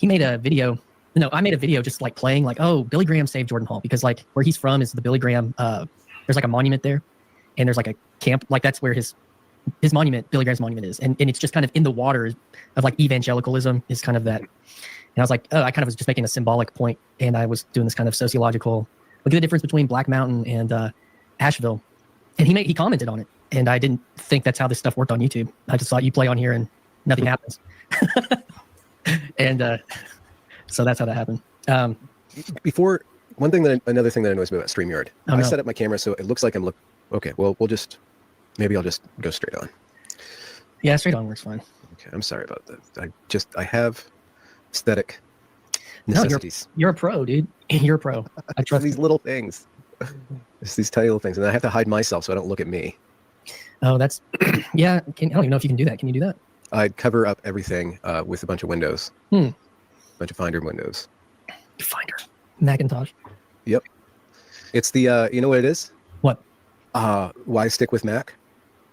made a video just playing oh, Billy Graham saved Jordan Hall, because where he's from is the Billy Graham. There's a monument there, and there's a camp. That's where his monument, Billy Graham's monument, is, and it's just kind of in the water of evangelicalism is kind of that. And I was I kind of was just making a symbolic point, and I was doing this kind of sociological look at the difference between Black Mountain and Asheville, and he commented on it, and I didn't think that's how this stuff worked on YouTube. I just thought you play on here and nothing happens, and so that's how that happened. Another thing that annoys me about StreamYard, I set up my camera so it looks like I'm okay. Well, maybe I'll just go straight on. Yeah, straight on works fine. Okay, I'm sorry about that. I have aesthetic necessities. You're a pro, dude. You're a pro. I trust these little things. It's these tiny little things, and I have to hide myself so I don't look at me. Oh, that's yeah. I don't even know if you can do that. Can you do that? I cover up everything with a bunch of windows. A bunch of Finder windows. Finder. Macintosh. Yep. It's the you know what it is? What? Why I stick with Mac?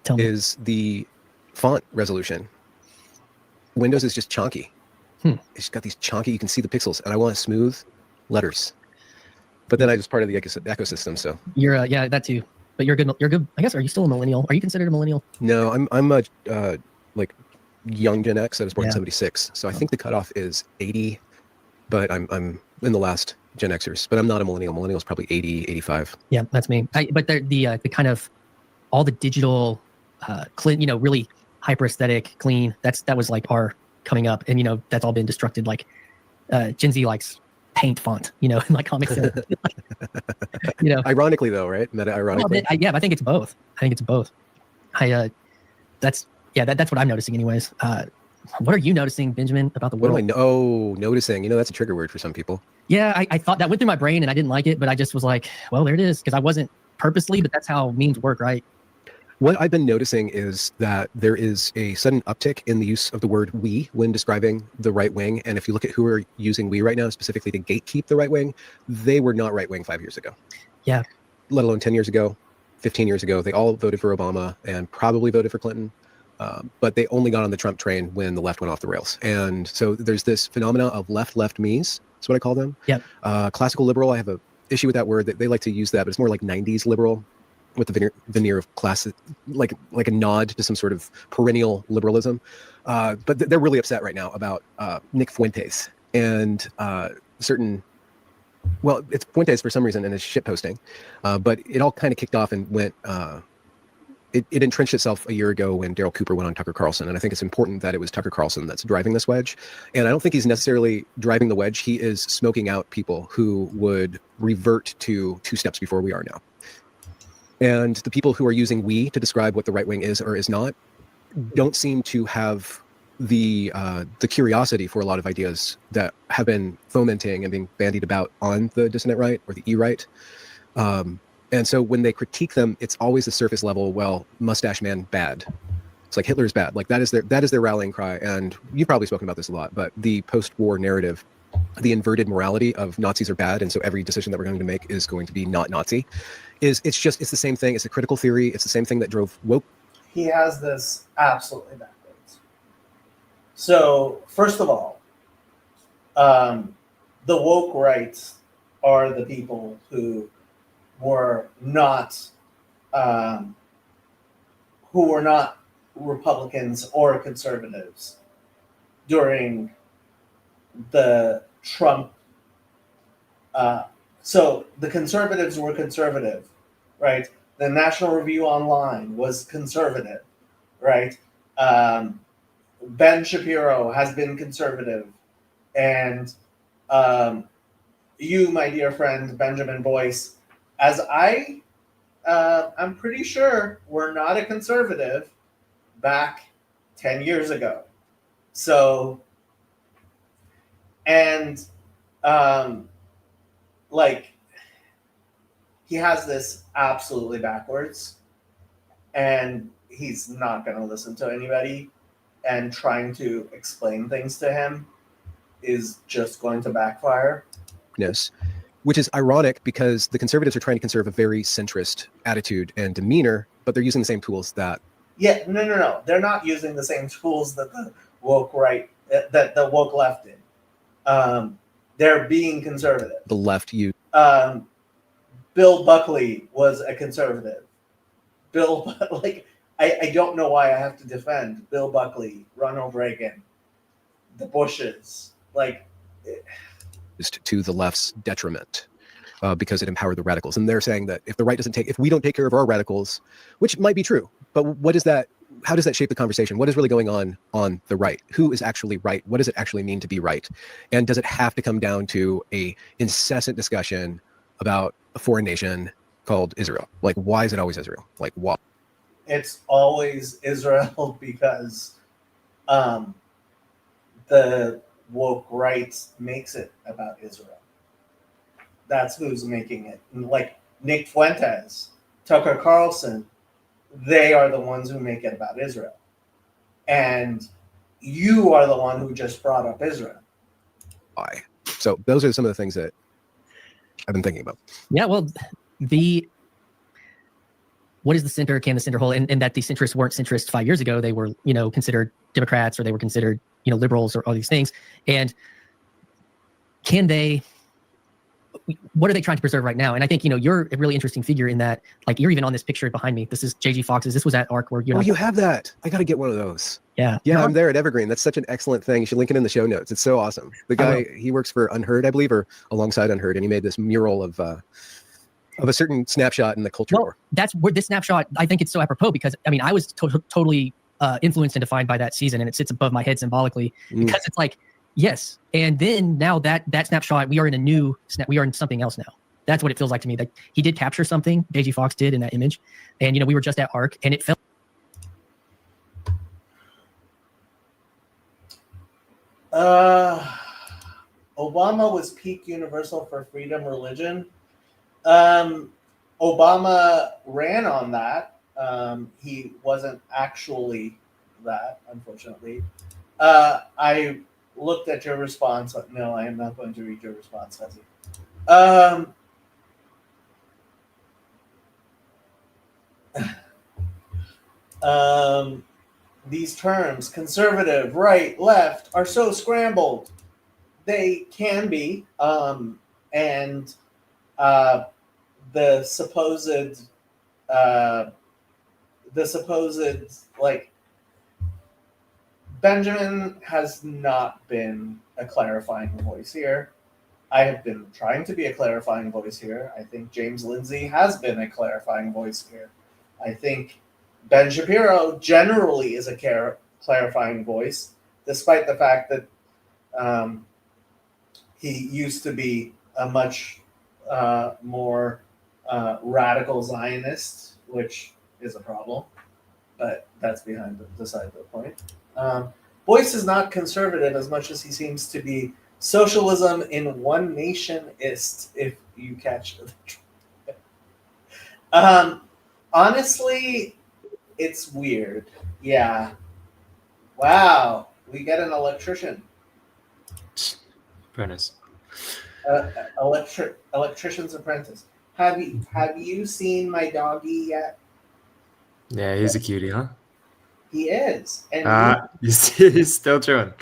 Tell me. Is the font resolution. Windows is just chunky. It's got these chunky, you can see the pixels, and I want smooth letters. But then I was part of the ecosystem, so. You're yeah, that too. But you're good. You're good. I guess. Are you still a millennial? Are you considered a millennial? No, I'm a young Gen X. I was born in '76, so I think the cutoff is 80. But I'm in the last Gen Xers. But I'm not a millennial. Millennial's probably 80, 85. Yeah, that's me. But the kind of all the digital, clean, really hyper aesthetic, clean. That was our coming up, and that's all been destructed. Gen Z likes paint font, in comics. Ironically though, right? Ironically. Well, I think it's both. That's what I'm noticing anyways. What are you noticing, Benjamin, about the world? What am I noticing? That's a trigger word for some people. Yeah, I thought that went through my brain and I didn't like it, but I just was well, there it is, because I wasn't purposely, but that's how memes work, right? What I've been noticing is that there is a sudden uptick in the use of the word "we" when describing the right wing. And if you look at who are using "we" right now, specifically to gatekeep the right wing, they were not right wing 5 years ago. Yeah. Let alone 10 years ago, 15 years ago. They all voted for Obama and probably voted for Clinton. But they only got on the Trump train when the left went off the rails. And so there's this phenomena of left me's. That's what I call them. Yep. Classical liberal, I have a issue with that word. They like to use that, but it's more like 90s liberal with the veneer of class, like a nod to some sort of perennial liberalism. But they're really upset right now about Nick Fuentes and certain, well, it's Fuentes for some reason and his shit posting. But it all kind of kicked off and went, it entrenched itself a year ago when Daryl Cooper went on Tucker Carlson. And I think it's important that it was Tucker Carlson that's driving this wedge. And I don't think he's necessarily driving the wedge. He is smoking out people who would revert to 2 steps before we are now. And the people who are using "we" to describe what the right wing is or is not don't seem to have the curiosity for a lot of ideas that have been fomenting and being bandied about on the dissident right or the E-right. And so when they critique them, it's always the surface level, well, mustache man bad. It's like Hitler's bad. Like that is their rallying cry. And you've probably spoken about this a lot, but the post-war narrative, the inverted morality of Nazis are bad, and so every decision that we're going to make is going to be not Nazi, it's the same thing. It's a critical theory. It's the same thing that drove woke. He has this absolutely backwards. So first of all, the woke rights are the people who were not Republicans or conservatives during the Trump. So the conservatives were conservative, right? The National Review Online was conservative, right? Ben Shapiro has been conservative. And you, my dear friend, Benjamin Boyce, as I'm pretty sure were not a conservative back 10 years ago. So, and like, he has this absolutely backwards, and he's not going to listen to anybody, and trying to explain things to him is just going to backfire. Yes. Which is ironic because the conservatives are trying to conserve a very centrist attitude and demeanor, but they're using the same tools that. Yeah, no. They're not using the same tools that the woke right, that the woke left did. They're being conservative. The left used. Bill Buckley was a conservative. I don't know why I have to defend Bill Buckley, Ronald Reagan, the Bushes, to the left's detriment, because it empowered the radicals. And they're saying that if the right if we don't take care of our radicals, which might be true, but what is that? How does that shape the conversation? What is really going on the right? Who is actually right? What does it actually mean to be right? And does it have to come down to a incessant discussion about a foreign nation called Israel? Like, why is it always Israel? Like, why? It's always Israel because the woke right makes it about Israel. That's who's making it. Like Nick Fuentes, Tucker Carlson, they are the ones who make it about Israel. And you are the one who just brought up Israel. Why? So those are some of the things that I've been thinking about. Yeah, well, what is the center? Can the center hold? And that the centrists weren't centrist 5 years ago. They were, considered Democrats, or they were considered, liberals, or all these things. And can they? What are they trying to preserve right now? And I think, you're a really interesting figure in that, like, you're even on this picture behind me. This is JG Fox's. This was at ARC where you have that. I got to get one of those. Yeah. Yeah, I'm there at Evergreen. That's such an excellent thing. You should link it in the show notes. It's so awesome. The guy, he works for Unheard, I believe, or alongside Unheard, and he made this mural of a certain snapshot in the culture war. That's where this snapshot, I think it's so apropos because, I was totally influenced and defined by that season, and it sits above my head symbolically because it's like, yes. And then now that snapshot, we are in something else now. That's what it feels like to me. Like, he did capture something, JG Fox did, in that image. And, we were just at ARC, and it felt. Obama was peak universal for freedom religion. Obama ran on that He wasn't actually that, unfortunately. I looked at your response. But no, I am not going to read your response, Hazzy. These terms, conservative, right, left, are so scrambled. They can be, and uh, the supposed, uh, like, Benjamin has not been a clarifying voice here. I have been trying to be a clarifying voice here. I think James Lindsay has been a clarifying voice here. I think Ben Shapiro generally is a clarifying voice, despite the fact that he used to be a much more radical Zionist, which is a problem, but that's beside the point. Boyce is not conservative as much as he seems to be socialism in one nationist, if you catch it. Honestly, it's weird. Yeah. Wow. We get an electrician. Apprentice. Electrician's apprentice. Have you seen my doggy yet? Yeah, he's a cutie, huh? He is, and He's still chewing.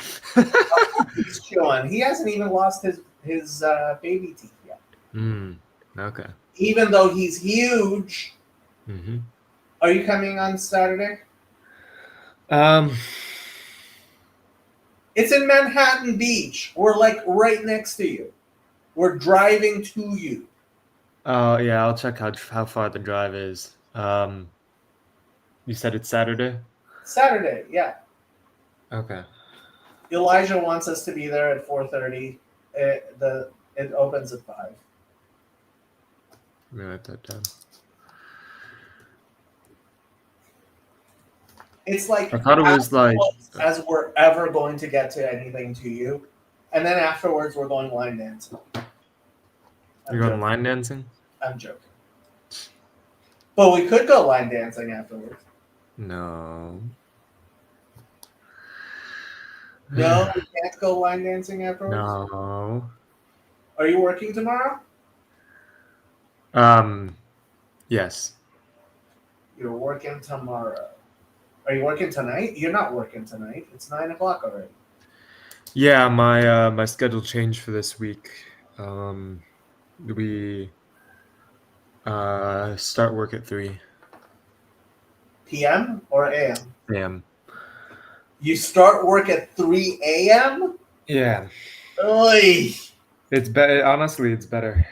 he's chewing. He hasn't even lost his baby teeth yet. Okay. Even though he's huge. Mm-hmm. Are you coming on Saturday? It's in Manhattan Beach. We're like right next to you. We're driving to you. Oh yeah, I'll check how far the drive is. You said it's Saturday? Saturday, yeah. Okay. Elijah wants us to be there at 4:30. It opens at 5. Let me write that down. It's like I thought it was like as we're ever going to get to anything to you, and then afterwards we're going line dancing. You're going line dancing? I'm joking. But we could go line dancing afterwards. No. No, we can't go line dancing afterwards. No. Are you working tomorrow? Yes. You're working tomorrow. Are you working tonight? You're not working tonight. It's 9 o'clock already. Yeah, my schedule changed for this week. We start work at 3 PM or AM? a.m. You start work at 3 a.m.? Yeah. Oy. It's better. Honestly, it's better.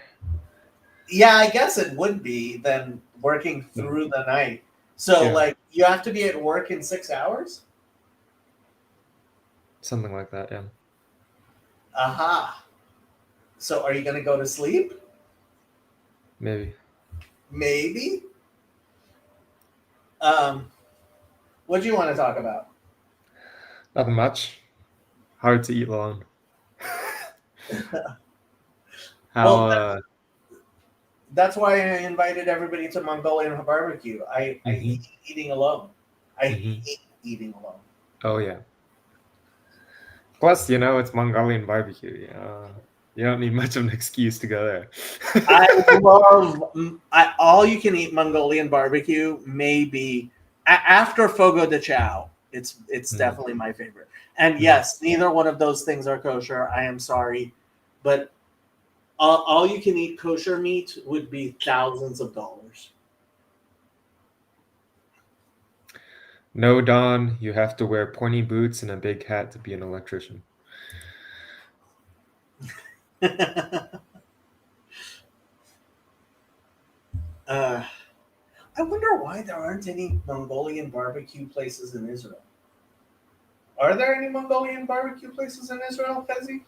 Yeah, I guess it would be than working through the night. So, Yeah. like, you have to be at work in 6 hours? Something like that, yeah. Aha. So, are you going to go to sleep? Maybe. Maybe. What do you want to talk about? Nothing much. Hard to eat long. That's why I invited everybody to Mongolian barbecue. I hate eating alone. I hate eating alone. Oh, yeah. Plus, it's Mongolian barbecue. You don't need much of an excuse to go there. I love all-you-can-eat Mongolian barbecue. Maybe after Fogo de Chao, it's definitely my favorite. And yes, neither one of those things are kosher. I am sorry, but all-you-can-eat kosher meat would be thousands of dollars. No, Don, you have to wear pointy boots and a big hat to be an electrician. I wonder why there aren't any Mongolian barbecue places in Israel. Are there any Mongolian barbecue places in Israel, Fezzi?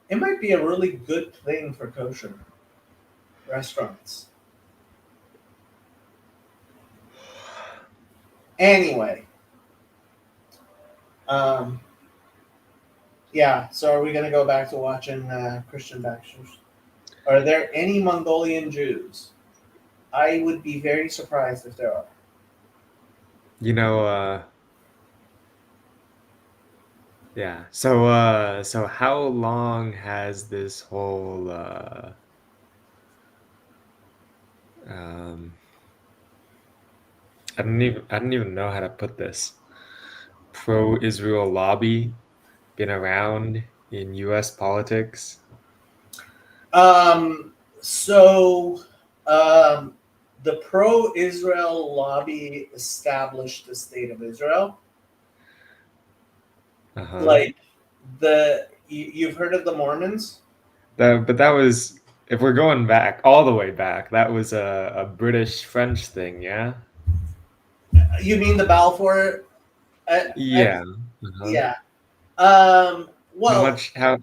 It might be a really good thing for kosher restaurants. Anyway. Yeah, so are we going to go back to watching Christian Baxters? Are there any Mongolian Jews? I would be very surprised if there are. You know, yeah. So how long has this whole um I don't even know how to put this. Pro-Israel lobby been around in US politics? So the pro-Israel lobby established the state of Israel. Uh-huh. Like you've heard of the Mormons? But that was, if we're going back all the way back, that was a British French thing, yeah? You mean the Balfour? Yeah. Uh-huh. Yeah. How Well, much how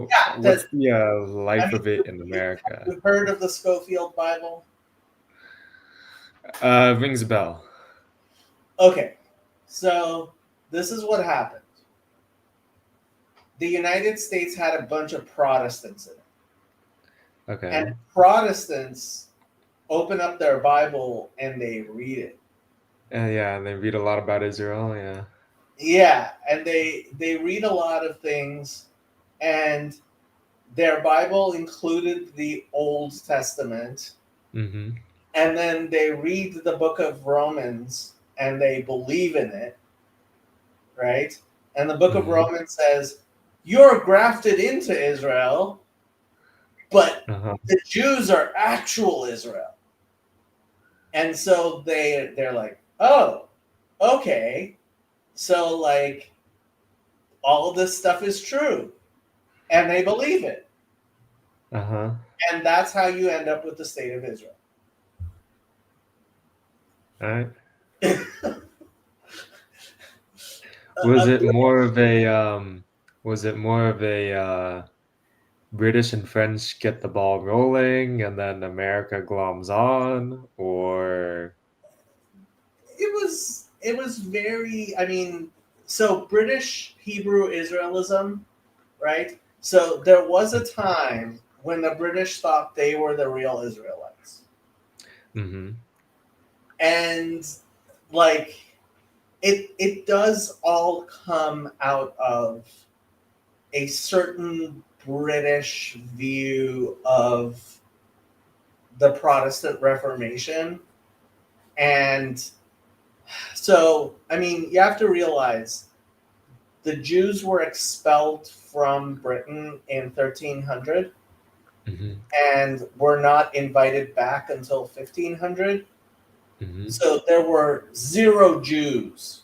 yeah. what's the I life mean, of it in have America? you heard of the Schofield Bible? Rings a bell. Okay, so this is what happened. The United States had a bunch of Protestants in it, Okay. and Protestants open up their Bible and they read it. Yeah, and they read a lot about Israel, yeah. Yeah, and they read a lot of things, and their Bible included the Old Testament, Mm-hmm. and then they read the book of Romans and they believe in it, right? And the book of Mm-hmm. Romans says, you're grafted into Israel, but Uh-huh. the Jews are actual Israel. And so they're like, oh, okay. So like all of this stuff is true. And they believe it. Uh-huh. And that's how you end up with the state of Israel. All right. Was it more of a British and French get the ball rolling and then America gloms on, or it was very, I mean, so British Hebrew Israelism, right? So there was a time when the British thought they were the real Israelites. mm-hmm. And like it does all come out of a certain British view of the Protestant Reformation. And so, I mean, you have to realize the Jews were expelled from Britain in 1300 Mm-hmm. and were not invited back until 1500. Mm-hmm. So there were 0 Jews.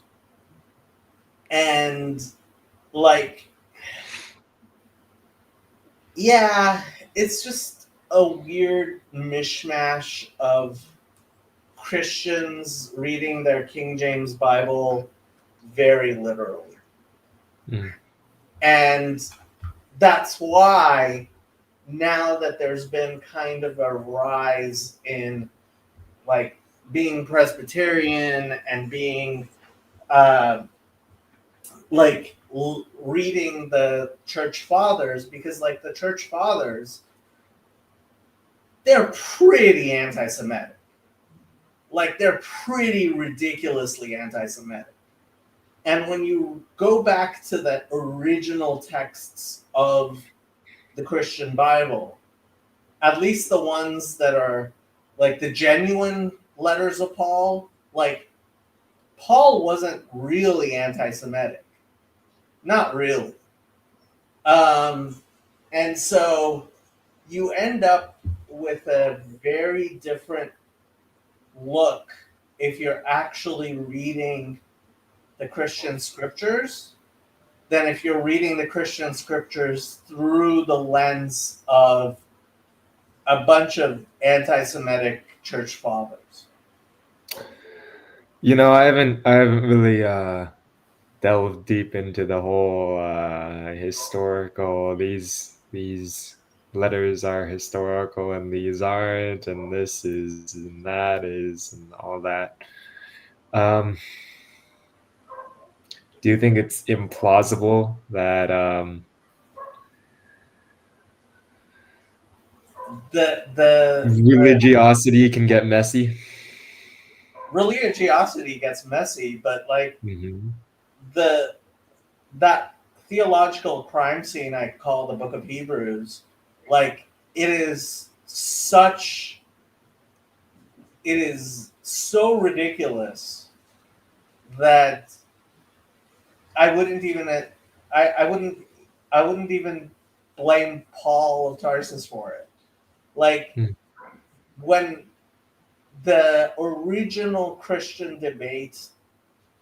And like, yeah, it's just a weird mishmash of Christians reading their King James Bible very literally. Mm. And that's why now that there's been kind of a rise in like being Presbyterian and being uh, reading the church fathers, because like the church fathers, they're pretty anti-Semitic. Like they're pretty ridiculously anti-Semitic. And when you go back to the original texts of the Christian Bible, at least the ones that are like the genuine letters of Paul, like Paul wasn't really anti-Semitic. Not really. And so you end up with a very different look if you're actually reading the Christian scriptures than if you're reading the Christian scriptures through the lens of a bunch of anti-Semitic church fathers. You know, I haven't really delved deep into the whole historical, these letters are historical and these aren't, and this is and that is and all that. Do you think it's implausible that the Religiosity can get messy. religiosity gets messy, but like Mm-hmm. that theological crime scene I call the Book of Hebrews, like it is so ridiculous that I wouldn't even I wouldn't even blame Paul of Tarsus for it. Like Hmm. when the original Christian debate,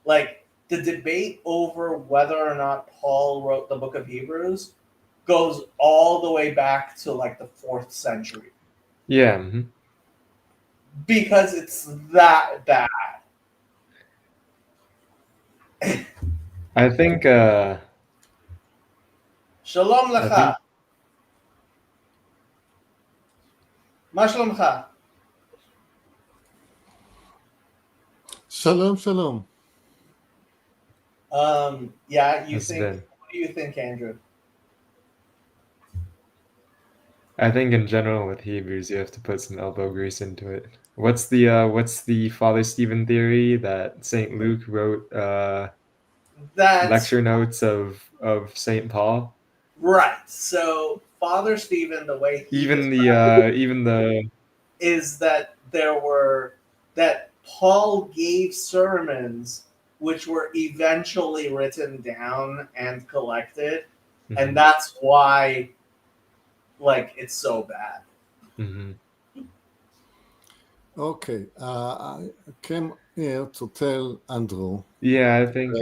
like the debate over whether or not Paul wrote the Book of Hebrews, goes all the way back to like the 4th century Yeah. Mm-hmm. because it's that bad. I think. Shalom I lecha. think. Ma shalomcha. Shalom, shalom. Yeah, you It's think? been. What do you think, Andrew? I think in general with Hebrews, you have to put some elbow grease into it. What's the Father Stephen theory that Saint Luke wrote That's lecture notes of Saint Paul? right. So Father Stephen, the way he Even the is that that Paul gave sermons which were eventually written down and collected, and that's why like it's so bad. Mm-hmm. Okay, I came here to tell Andrew. Yeah, I think.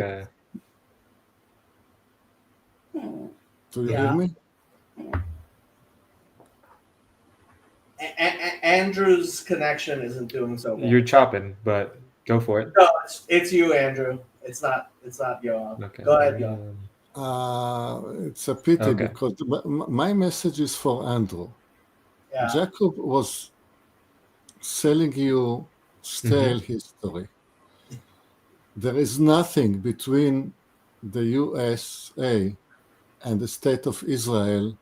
Do you Yeah. hear me? Andrew's connection isn't doing so well. You're chopping, but go for it. No, it's you, Andrew. It's not Yoram. Okay. Go ahead, Yoram. It's a pity Okay. because my message is for Andrew. Yeah. Jacob was selling you stale history. There is nothing between the USA and the state of Israel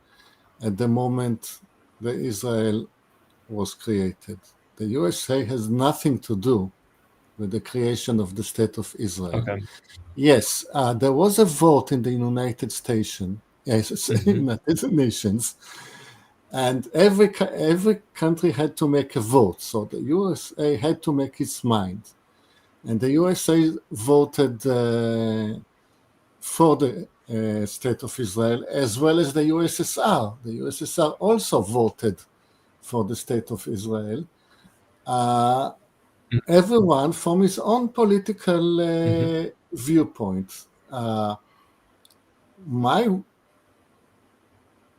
at the moment that Israel was created. The USA has nothing to do with the creation of the state of Israel. Okay. Yes, there was a vote in the United Nations, and every country had to make a vote. So the USA had to make its mind, and the USA voted for the state of Israel, as well as the USSR. The USSR also voted for the state of Israel. Everyone from his own political viewpoint.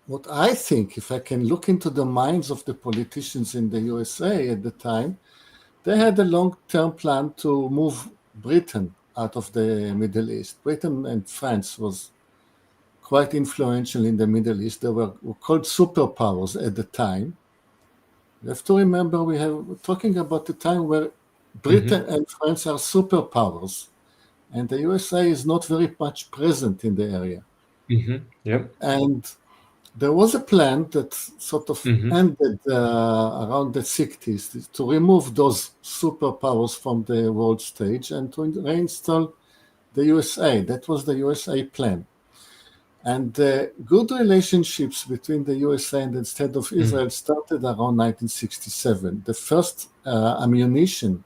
What I think, if I can look into the minds of the politicians in the USA at the time, they had a long-term plan to move Britain out of the Middle East. Britain and France was quite influential in the Middle East. They were called superpowers at the time. You have to remember we're talking about the time where Britain and France are superpowers, and the USA is not very much present in the area. Yep. And there was a plan that sort of ended around the 60s to remove those superpowers from the world stage and to reinstall the USA. That was the USA plan. And good relationships between the USA and the State of Israel started around 1967. The first ammunition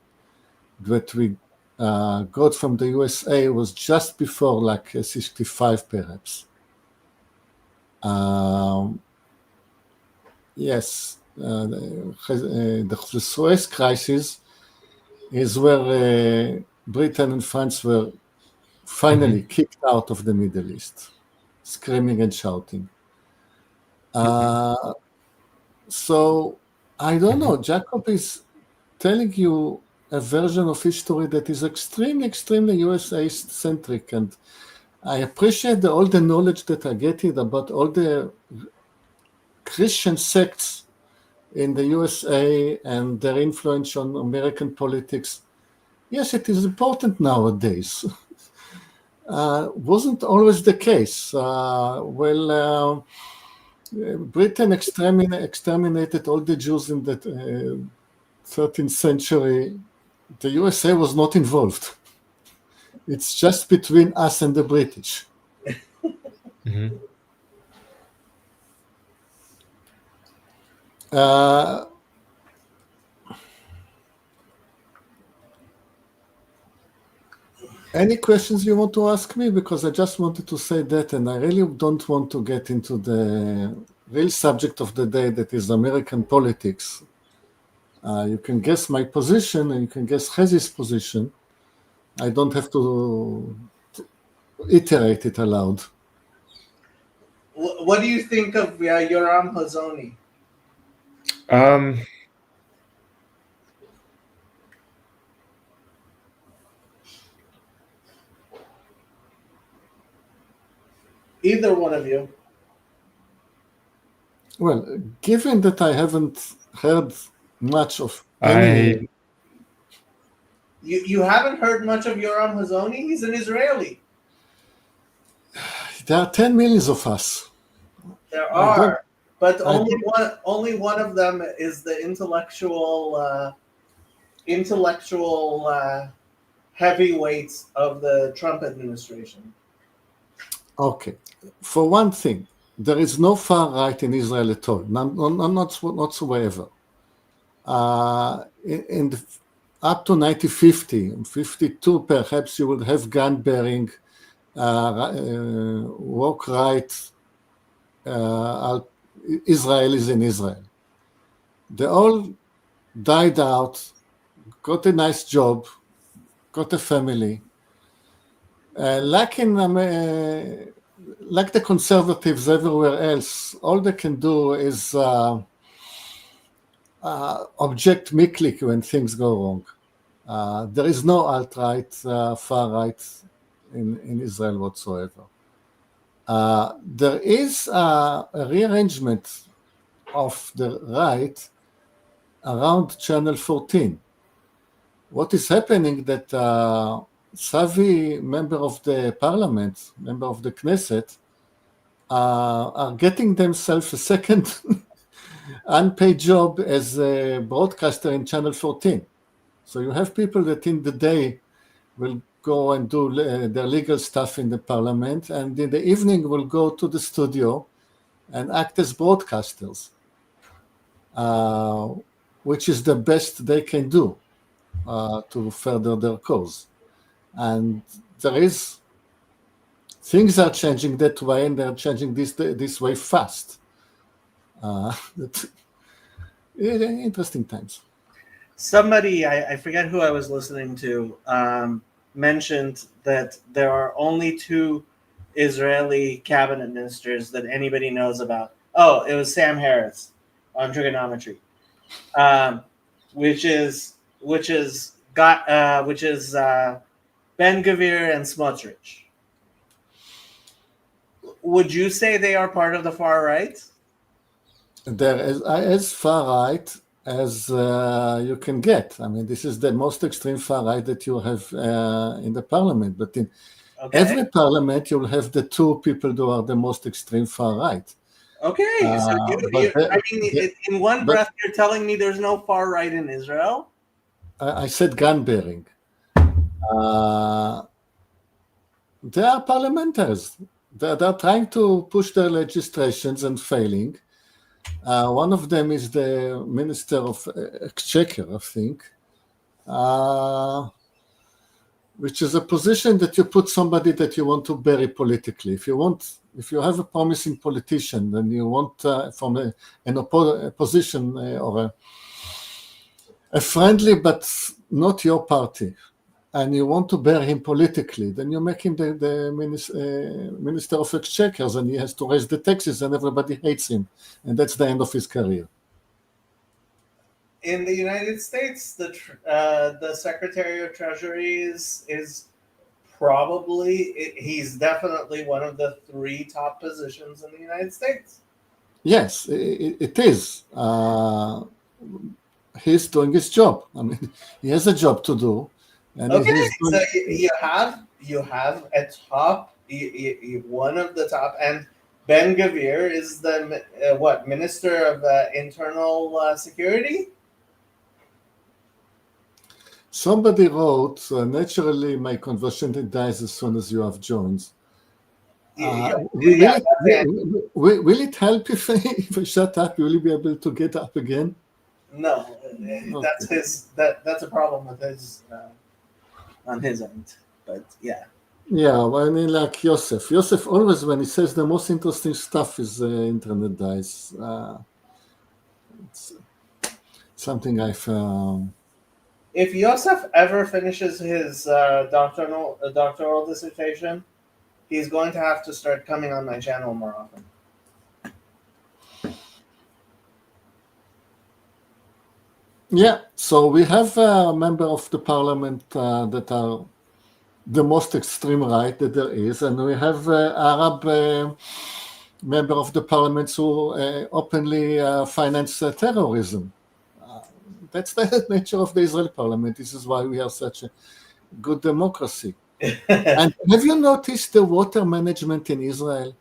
that we got from the USA was just before, like 65, perhaps. Yes, the Suez Crisis is where Britain and France were finally kicked out of the Middle East, screaming and shouting. So I don't know. Jacob is telling you a version of history that is extremely USA-centric, and I appreciate all the knowledge that I get about all the Christian sects in the USA and their influence on American politics. Yes, it is important nowadays. Wasn't always the case. Britain exterminated all the Jews in the 13th century. The USA was not involved. It's just between us and the British. Mhm. Any questions you want to ask me? Because I just wanted to say that, and I really don't want to get into the real subject of the day, that is American politics. You can guess my position, and you can guess Chazy's position. I don't have to iterate it aloud. What do you think of Yoram Hazony? Either one of you. Well, given that I haven't heard much of any... You haven't heard much of Yoram Hazony? He's an Israeli. There are 10 millions of us. There are, but only one of them is the intellectual heavyweights of the Trump administration. Okay. For one thing, there is no far right in Israel at all, not whatsoever. Up to 1950, 52, perhaps you would have gun-bearing, work right Israelis in Israel. They all died out, got a nice job, got a family. Like the conservatives everywhere else, all they can do is object meekly when things go wrong. There is no alt-right, far-right in Israel whatsoever. There is a rearrangement of the right around Channel 14. What is happening that savvy member of the parliament, member of the Knesset, are getting themselves a second unpaid job as a broadcaster in Channel 14. So you have people that in the day will go and do their legal stuff in the parliament, and in the evening will go to the studio and act as broadcasters, which is the best they can do to further their cause. And things are changing that way, and they're changing this way fast. Interesting times. Somebody, I forget who I was listening to, mentioned that there are only 2 Israeli cabinet ministers that anybody knows about. Oh, it was Sam Harris on trigonometry, which is Ben Gvir and Smotrich. Would you say they are part of the far right? They're as far right as you can get. I mean, this is the most extreme far right that you have in the parliament. But in every parliament, you'll have the 2 people who are the most extreme far right. Okay, so in one breath, you're telling me there's no far right in Israel? I said gun bearing. They are parliamentarians. They're trying to push their legislations and failing. One of them is the Minister of Exchequer, I think, which is a position that you put somebody that you want to bury politically. If you have a promising politician, then you want from a position or a friendly but not your party, and you want to bear him politically, then you make him the Minister of Exchequers, and he has to raise the taxes, and everybody hates him, and that's the end of his career. In the United States, the Secretary of Treasury is probably, he's definitely one of the 3 top positions in the United States. Yes, it is. He's doing his job. I mean, he has a job to do. And okay, so you have a top, one of the top, and Ben Gavir is the Minister of Internal Security? Somebody wrote, naturally my conversion dies as soon as you have joined. Will it help if I shut up? Will you be able to get up again? No, Okay. that's a problem with his on his end. But yeah. Yeah, well, I mean, like Yosef. Yosef always, when he says the most interesting stuff is internet dies. It's something I found. If Yosef ever finishes his doctoral dissertation, he's going to have to start coming on my channel more often. Yeah, so we have a member of the parliament that are the most extreme right that there is, and we have Arab member of the parliament who openly finance terrorism. That's the nature of the Israeli parliament. This is why we have such a good democracy. And have you noticed the water management in Israel?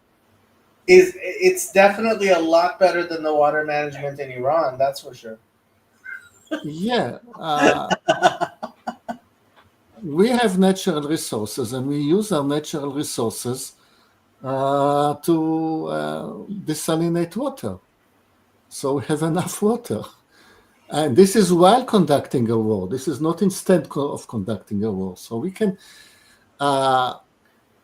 It's definitely a lot better than the water management in Iran, that's for sure. Yeah. We have natural resources, and we use our natural resources to desalinate water. So we have enough water. And this is while conducting a war. This is not instead of conducting a war. So we can...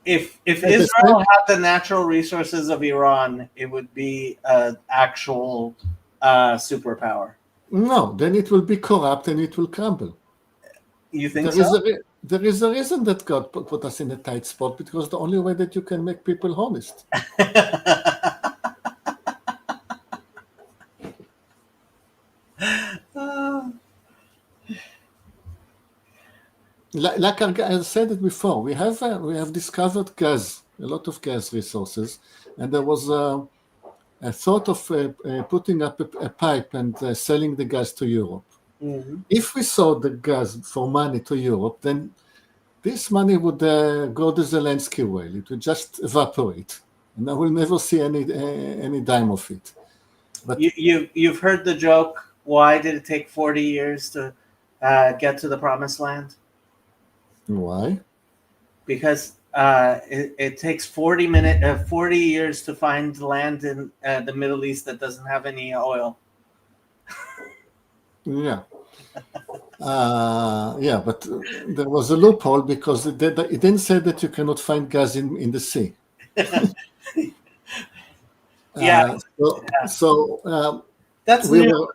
If Israel had the natural resources of Iran, it would be an actual superpower. No, then it will be corrupt and it will crumble. You think There is a reason that God put us in a tight spot, because the only way that you can make people honest. Like I said it before, we have discovered gas, a lot of gas resources, and there was a thought of putting up a pipe and selling the gas to Europe. Mm-hmm. If we sold the gas for money to Europe, then this money would go the Zelensky way. It would just evaporate, and I will never see any dime of it. But you've heard the joke. Why did it take 40 years to get to the promised land? Why? Because it takes 40 years to find land in the Middle East that doesn't have any oil. Yeah. Yeah, but there was a loophole, because it didn't say that you cannot find gas in the sea. Yeah. So that's we new.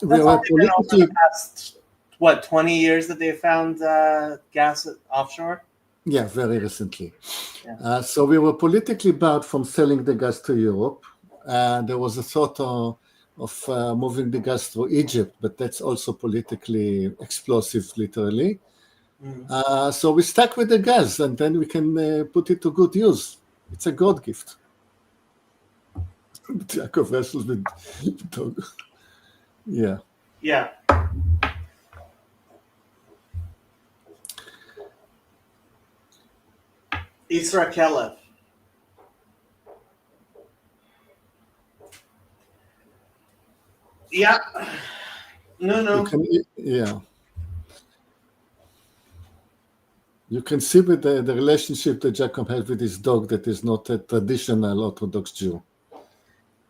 We were politically... the past, 20 years that they found gas offshore? Yeah, very recently. Yeah. So we were politically barred from selling the gas to Europe. There was a thought of moving the gas through Egypt, but that's also politically explosive, literally. Mm. So we stuck with the gas, and then we can put it to good use. It's a God gift. Yaakov wrestles with dog. Yeah. Yeah. Isra Kelev. Yeah. No. Yeah. You can see with the relationship that Jacob has with his dog that is not a traditional Orthodox Jew.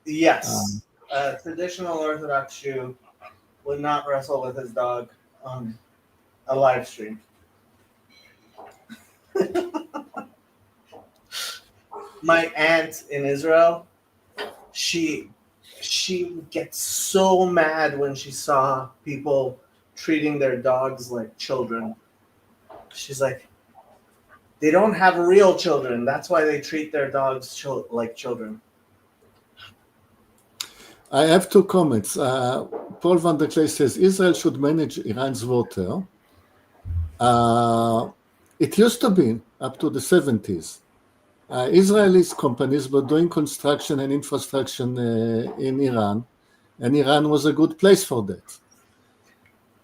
Yes. A traditional Orthodox Jew would not wrestle with his dog on a live stream. My aunt in Israel, she gets so mad when she saw people treating their dogs like children. She's like, they don't have real children. That's why they treat their dogs like children. I have two comments. Paul van der Klee says Israel should manage Iran's water. It used to be up to the 70s. Israeli companies were doing construction and infrastructure in Iran, and Iran was a good place for that.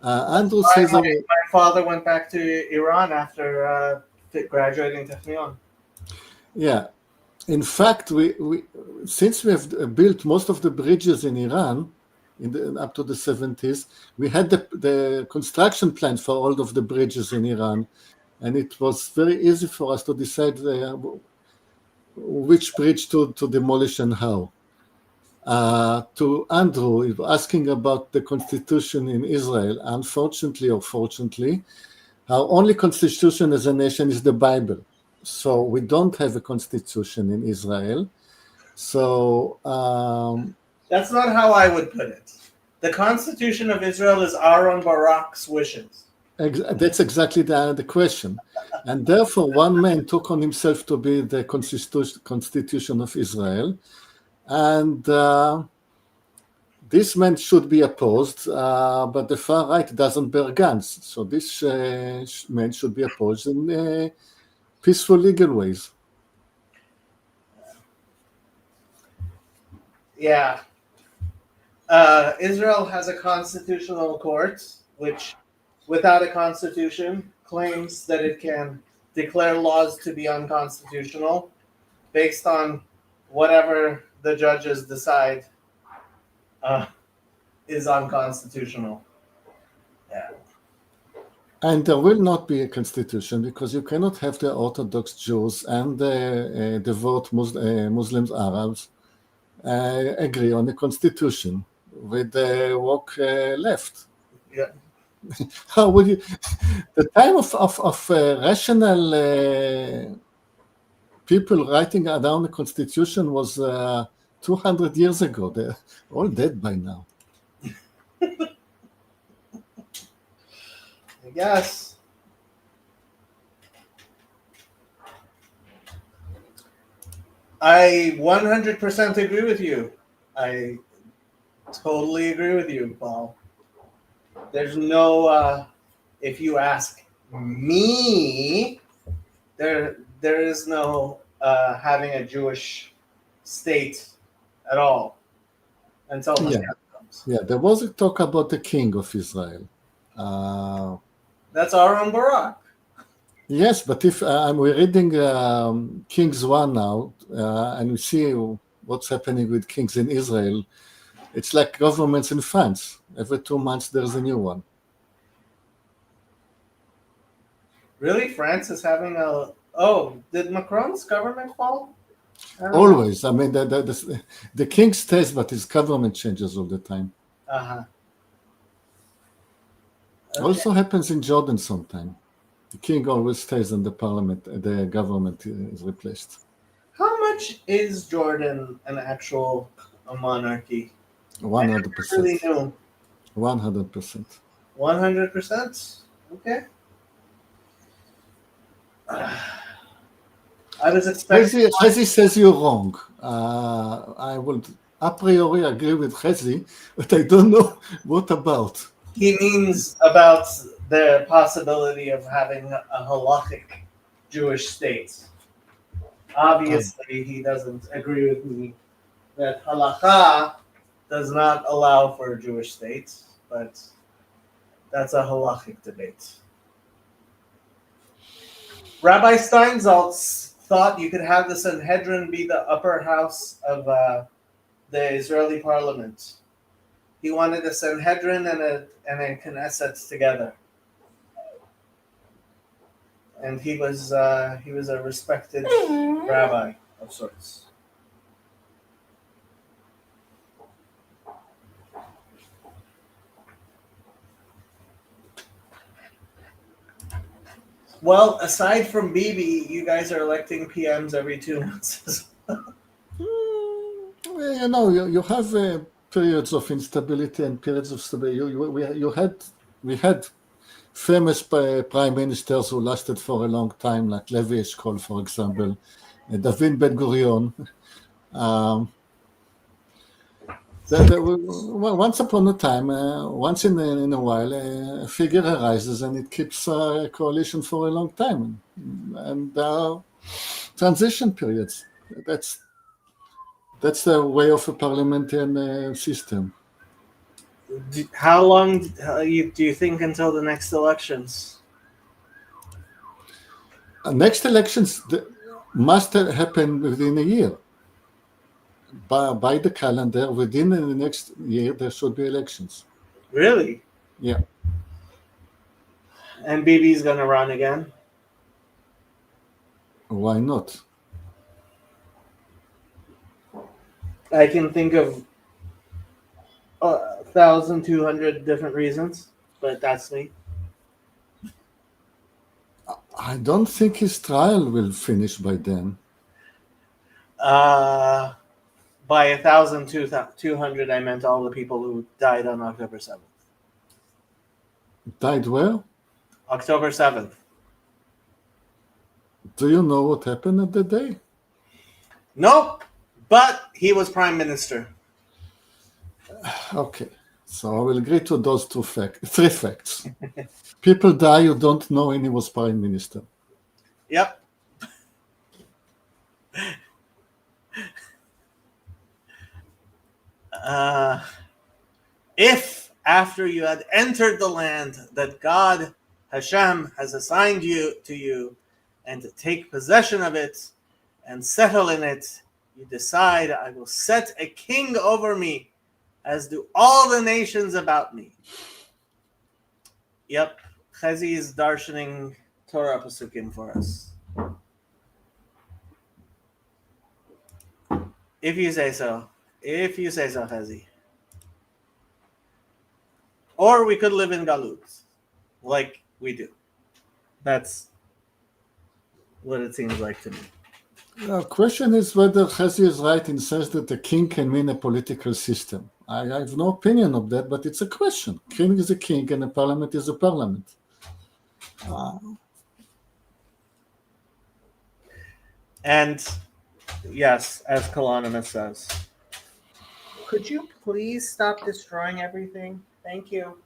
Andrew says... My father went back to Iran after graduating Technion. Yeah. In fact, since we have built most of the bridges in Iran up to the 70s, we had the construction plan for all of the bridges in Iran, and it was very easy for us to decide which bridge to demolish and how. To Andrew, asking about the constitution in Israel, unfortunately or fortunately, our only constitution as a nation is the Bible. So we don't have a constitution in Israel. So that's not how I would put it. The Constitution of Israel is Aaron Barak's wishes. That's exactly the question. And therefore, one man took on himself to be the Constitution of Israel. And this man should be opposed, but the far right doesn't bear guns. So this man should be opposed in peaceful, legal ways. Yeah. Israel has a constitutional court, which, without a constitution, claims that it can declare laws to be unconstitutional based on whatever the judges decide is unconstitutional. Yeah. And there will not be a constitution because you cannot have the Orthodox Jews and the devout Muslims, Arabs, agree on a constitution with the woke left. Yeah. How would you? The time of rational people writing down a constitution was 200 years ago. They're all dead by now. Yes. I 100% agree with you. I totally agree with you, Paul. There's no, if you ask me, there is no having a Jewish state at all until the time comes. Yeah, there was a talk about the king of Israel. That's Aaron Barak. Yes, but if we're reading Kings 1 now, and we see what's happening with kings in Israel, it's like governments in France. Every 2 months there's a new one. Really? France is having a... Oh, did Macron's government fall? Always. I mean, the king stays, but his government changes all the time. Uh-huh. Okay. Also happens in Jordan sometime. The king always stays and the government is replaced. How much is Jordan an actual monarchy? 100%. Really new. 100%. 100%? Okay. I was expecting... Hazzy says you're wrong. I would a priori agree with Hazzy, but I don't know what about. He means about the possibility of having a halachic Jewish state. Obviously, he doesn't agree with me that halakha does not allow for a Jewish state, but that's a halachic debate. Rabbi Steinsaltz thought you could have the Sanhedrin be the upper house of the Israeli parliament. He wanted a Sanhedrin and a Knesset together. And he was a respected rabbi of sorts. Well, aside from Bibi, you guys are electing PMs every 2 months. You know, you have periods of instability and periods of stability. We had famous prime ministers who lasted for a long time, like Levi Eshkol, for example, David Ben-Gurion. Once upon a time, once in a while, a figure arises and it keeps a coalition for a long time. And transition periods. That's the way of a parliamentarian system. How long do you think until the next elections? Next elections, must happen within a year. By the calendar, within the next year, there should be elections. Really? Yeah. And Bibi's gonna run again? Why not? I can think of 1,200 different reasons, but that's me. I don't think his trial will finish by then. By 1,200, I meant all the people who died on October 7th. Died where? October 7th. Do you know what happened at the day? Nope, but he was prime minister. Okay, so I will agree to those three facts. People die you don't know when he was prime minister. Yep. If after you had entered the land that God, Hashem, has assigned you to you, and to take possession of it and settle in it, you decide, I will set a king over me, as do all the nations about me. Yep, Chezi is darshaning Torah Pasukim for us. If you say so. If you say so, Chezi. Or we could live in Galut, like we do. That's what it seems like to me. The question is whether Chezi is right in the sense that a king can mean a political system. I have no opinion of that, but it's a question. King is a king and a parliament is a parliament. And yes, as Kalonymous says, could you please stop destroying everything? Thank you.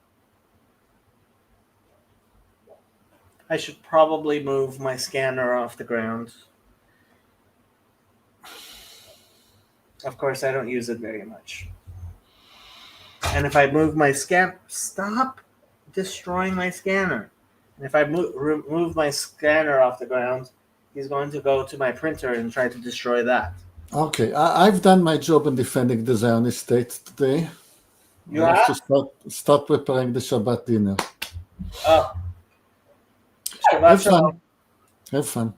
I should probably move my scanner off the ground. Of course, I don't use it very much. And if I move my stop destroying my scanner. And if I remove my scanner off the ground, he's going to go to my printer and try to destroy that. Okay, I've done my job in defending the Zionist state today. You I have have? to start preparing the Shabbat dinner. Oh. Shabbat Have shalom. fun. Have fun.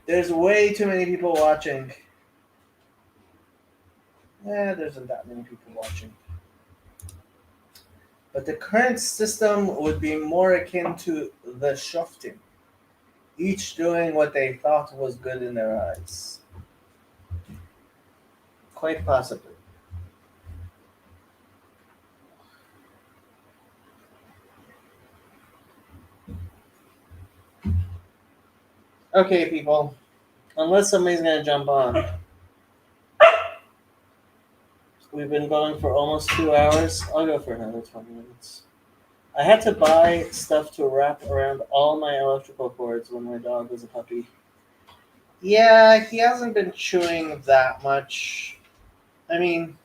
There's way too many people watching. There isn't that many people watching. But the current system would be more akin to the shoftim, each doing what they thought was good in their eyes. Quite possibly. Okay, people. Unless somebody's going to jump on. We've been going for almost 2 hours. I'll go for another 20 minutes. I had to buy stuff to wrap around all my electrical cords when my dog was a puppy. Yeah, he hasn't been chewing that much. I mean...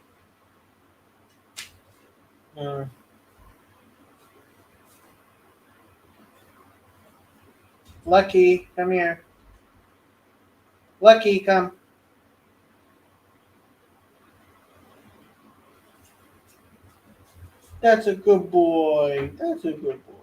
Lucky, come here. Lucky, come. That's a good boy. That's a good boy.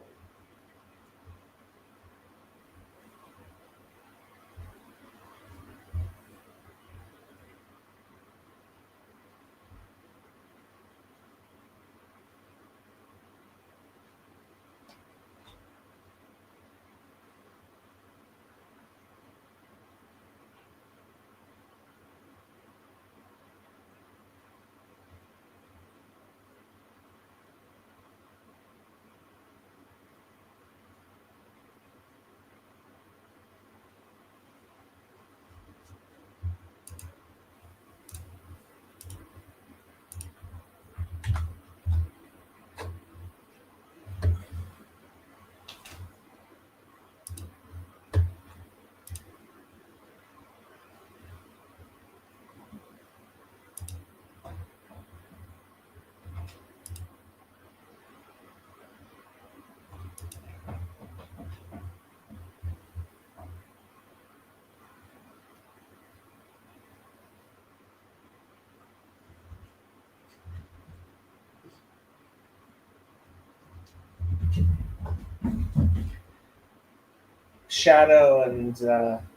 Shadow and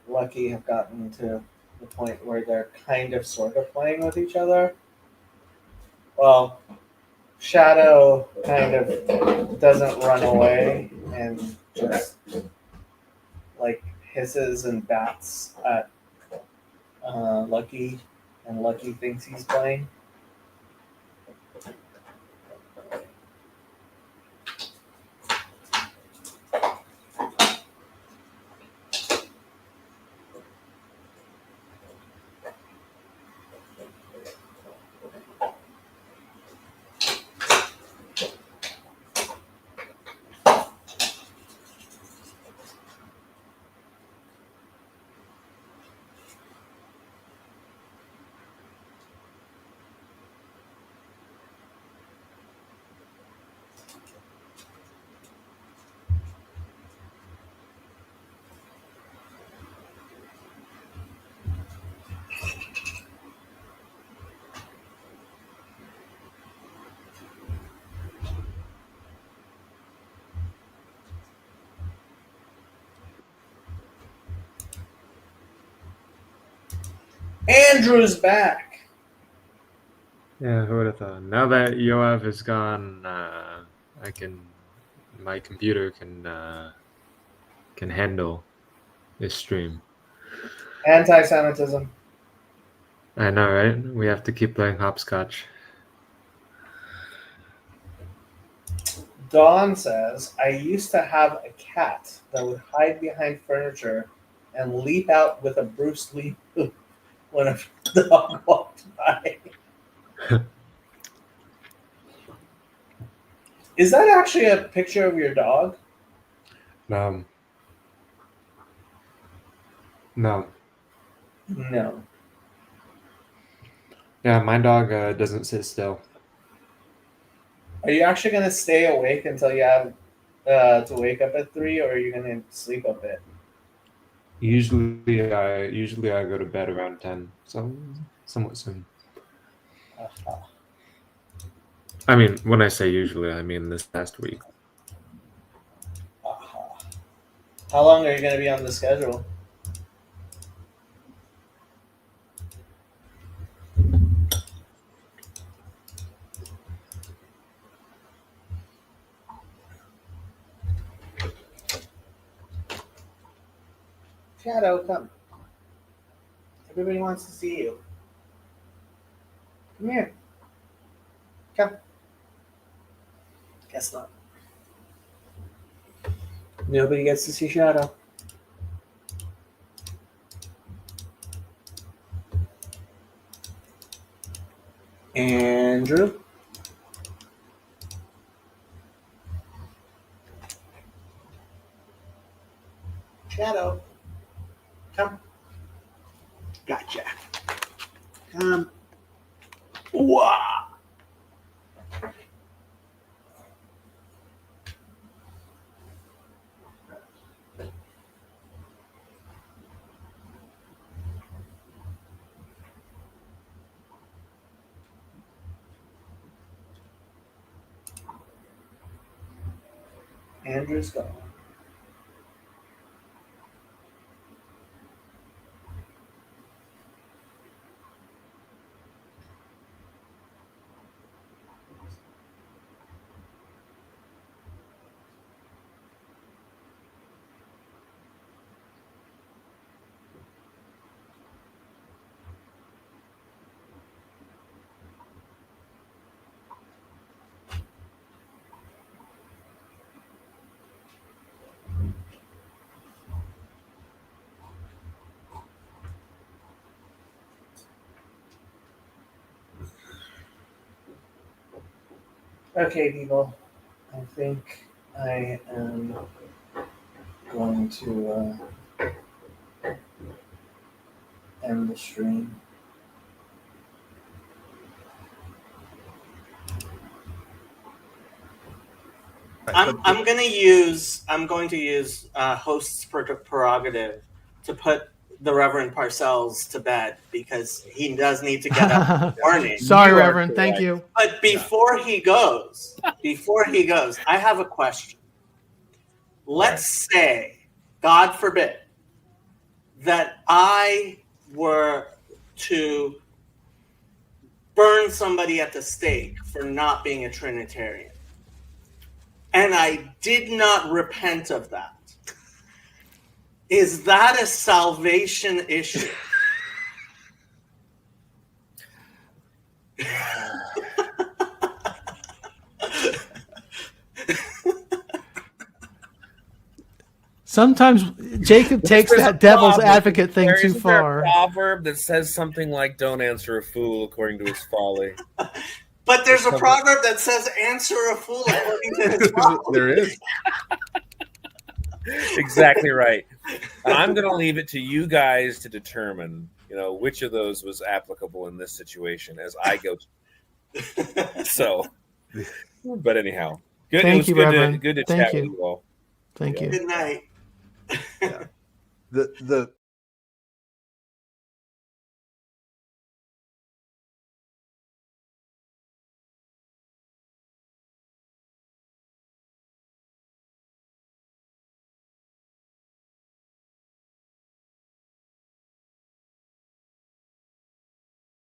Lucky have gotten to the point where they're kind of sort of playing with each other. Well, Shadow kind of doesn't run away and just like hisses and bats at Lucky, and Lucky thinks he's playing. Andrew's back. Yeah, who would have thought? Now that Yoav is gone, my computer can handle this stream. Anti-Semitism. I know, right? We have to keep playing hopscotch. Dawn says, I used to have a cat that would hide behind furniture and leap out with a Bruce Lee move when a dog walked by. Is that actually a picture of your dog? No. No. Yeah, my dog doesn't sit still. Are you actually going to stay awake until you have to wake up at 3, or are you going to sleep a bit? Usually I go to bed around 10, so somewhat soon. Uh-huh. I mean, when I say usually, I mean this past week. Uh-huh. How long are you going to be on the schedule? Shadow, come. Everybody wants to see you. Come here. Come. Guess not. Nobody gets to see Shadow. Andrew? Shadow. Come. Gotcha. Come. Wow. Andrew's gone. Okay, people. I think I am going to end the stream. I'm going to use host's prerogative to put the Reverend Parcells to bed because he does need to get up in the morning. Sorry, Reverend. Thank you. But before he goes, I have a question. Let's say God forbid, that I were to burn somebody at the stake for not being a Trinitarian, and I did not repent of that, is that a salvation issue? Sometimes Jacob takes that devil's advocate thing too Isn't there a far. proverb that says something like "Don't answer a fool according to his folly." But there's a proverb that says answer a fool according to his folly. There is. Exactly right. And I'm going to leave it to you guys to determine, which of those was applicable in this situation as I go. So, but anyhow, good. Thank you, Reverend. Good to Thank chat you. with you all. Thank you. Good night. The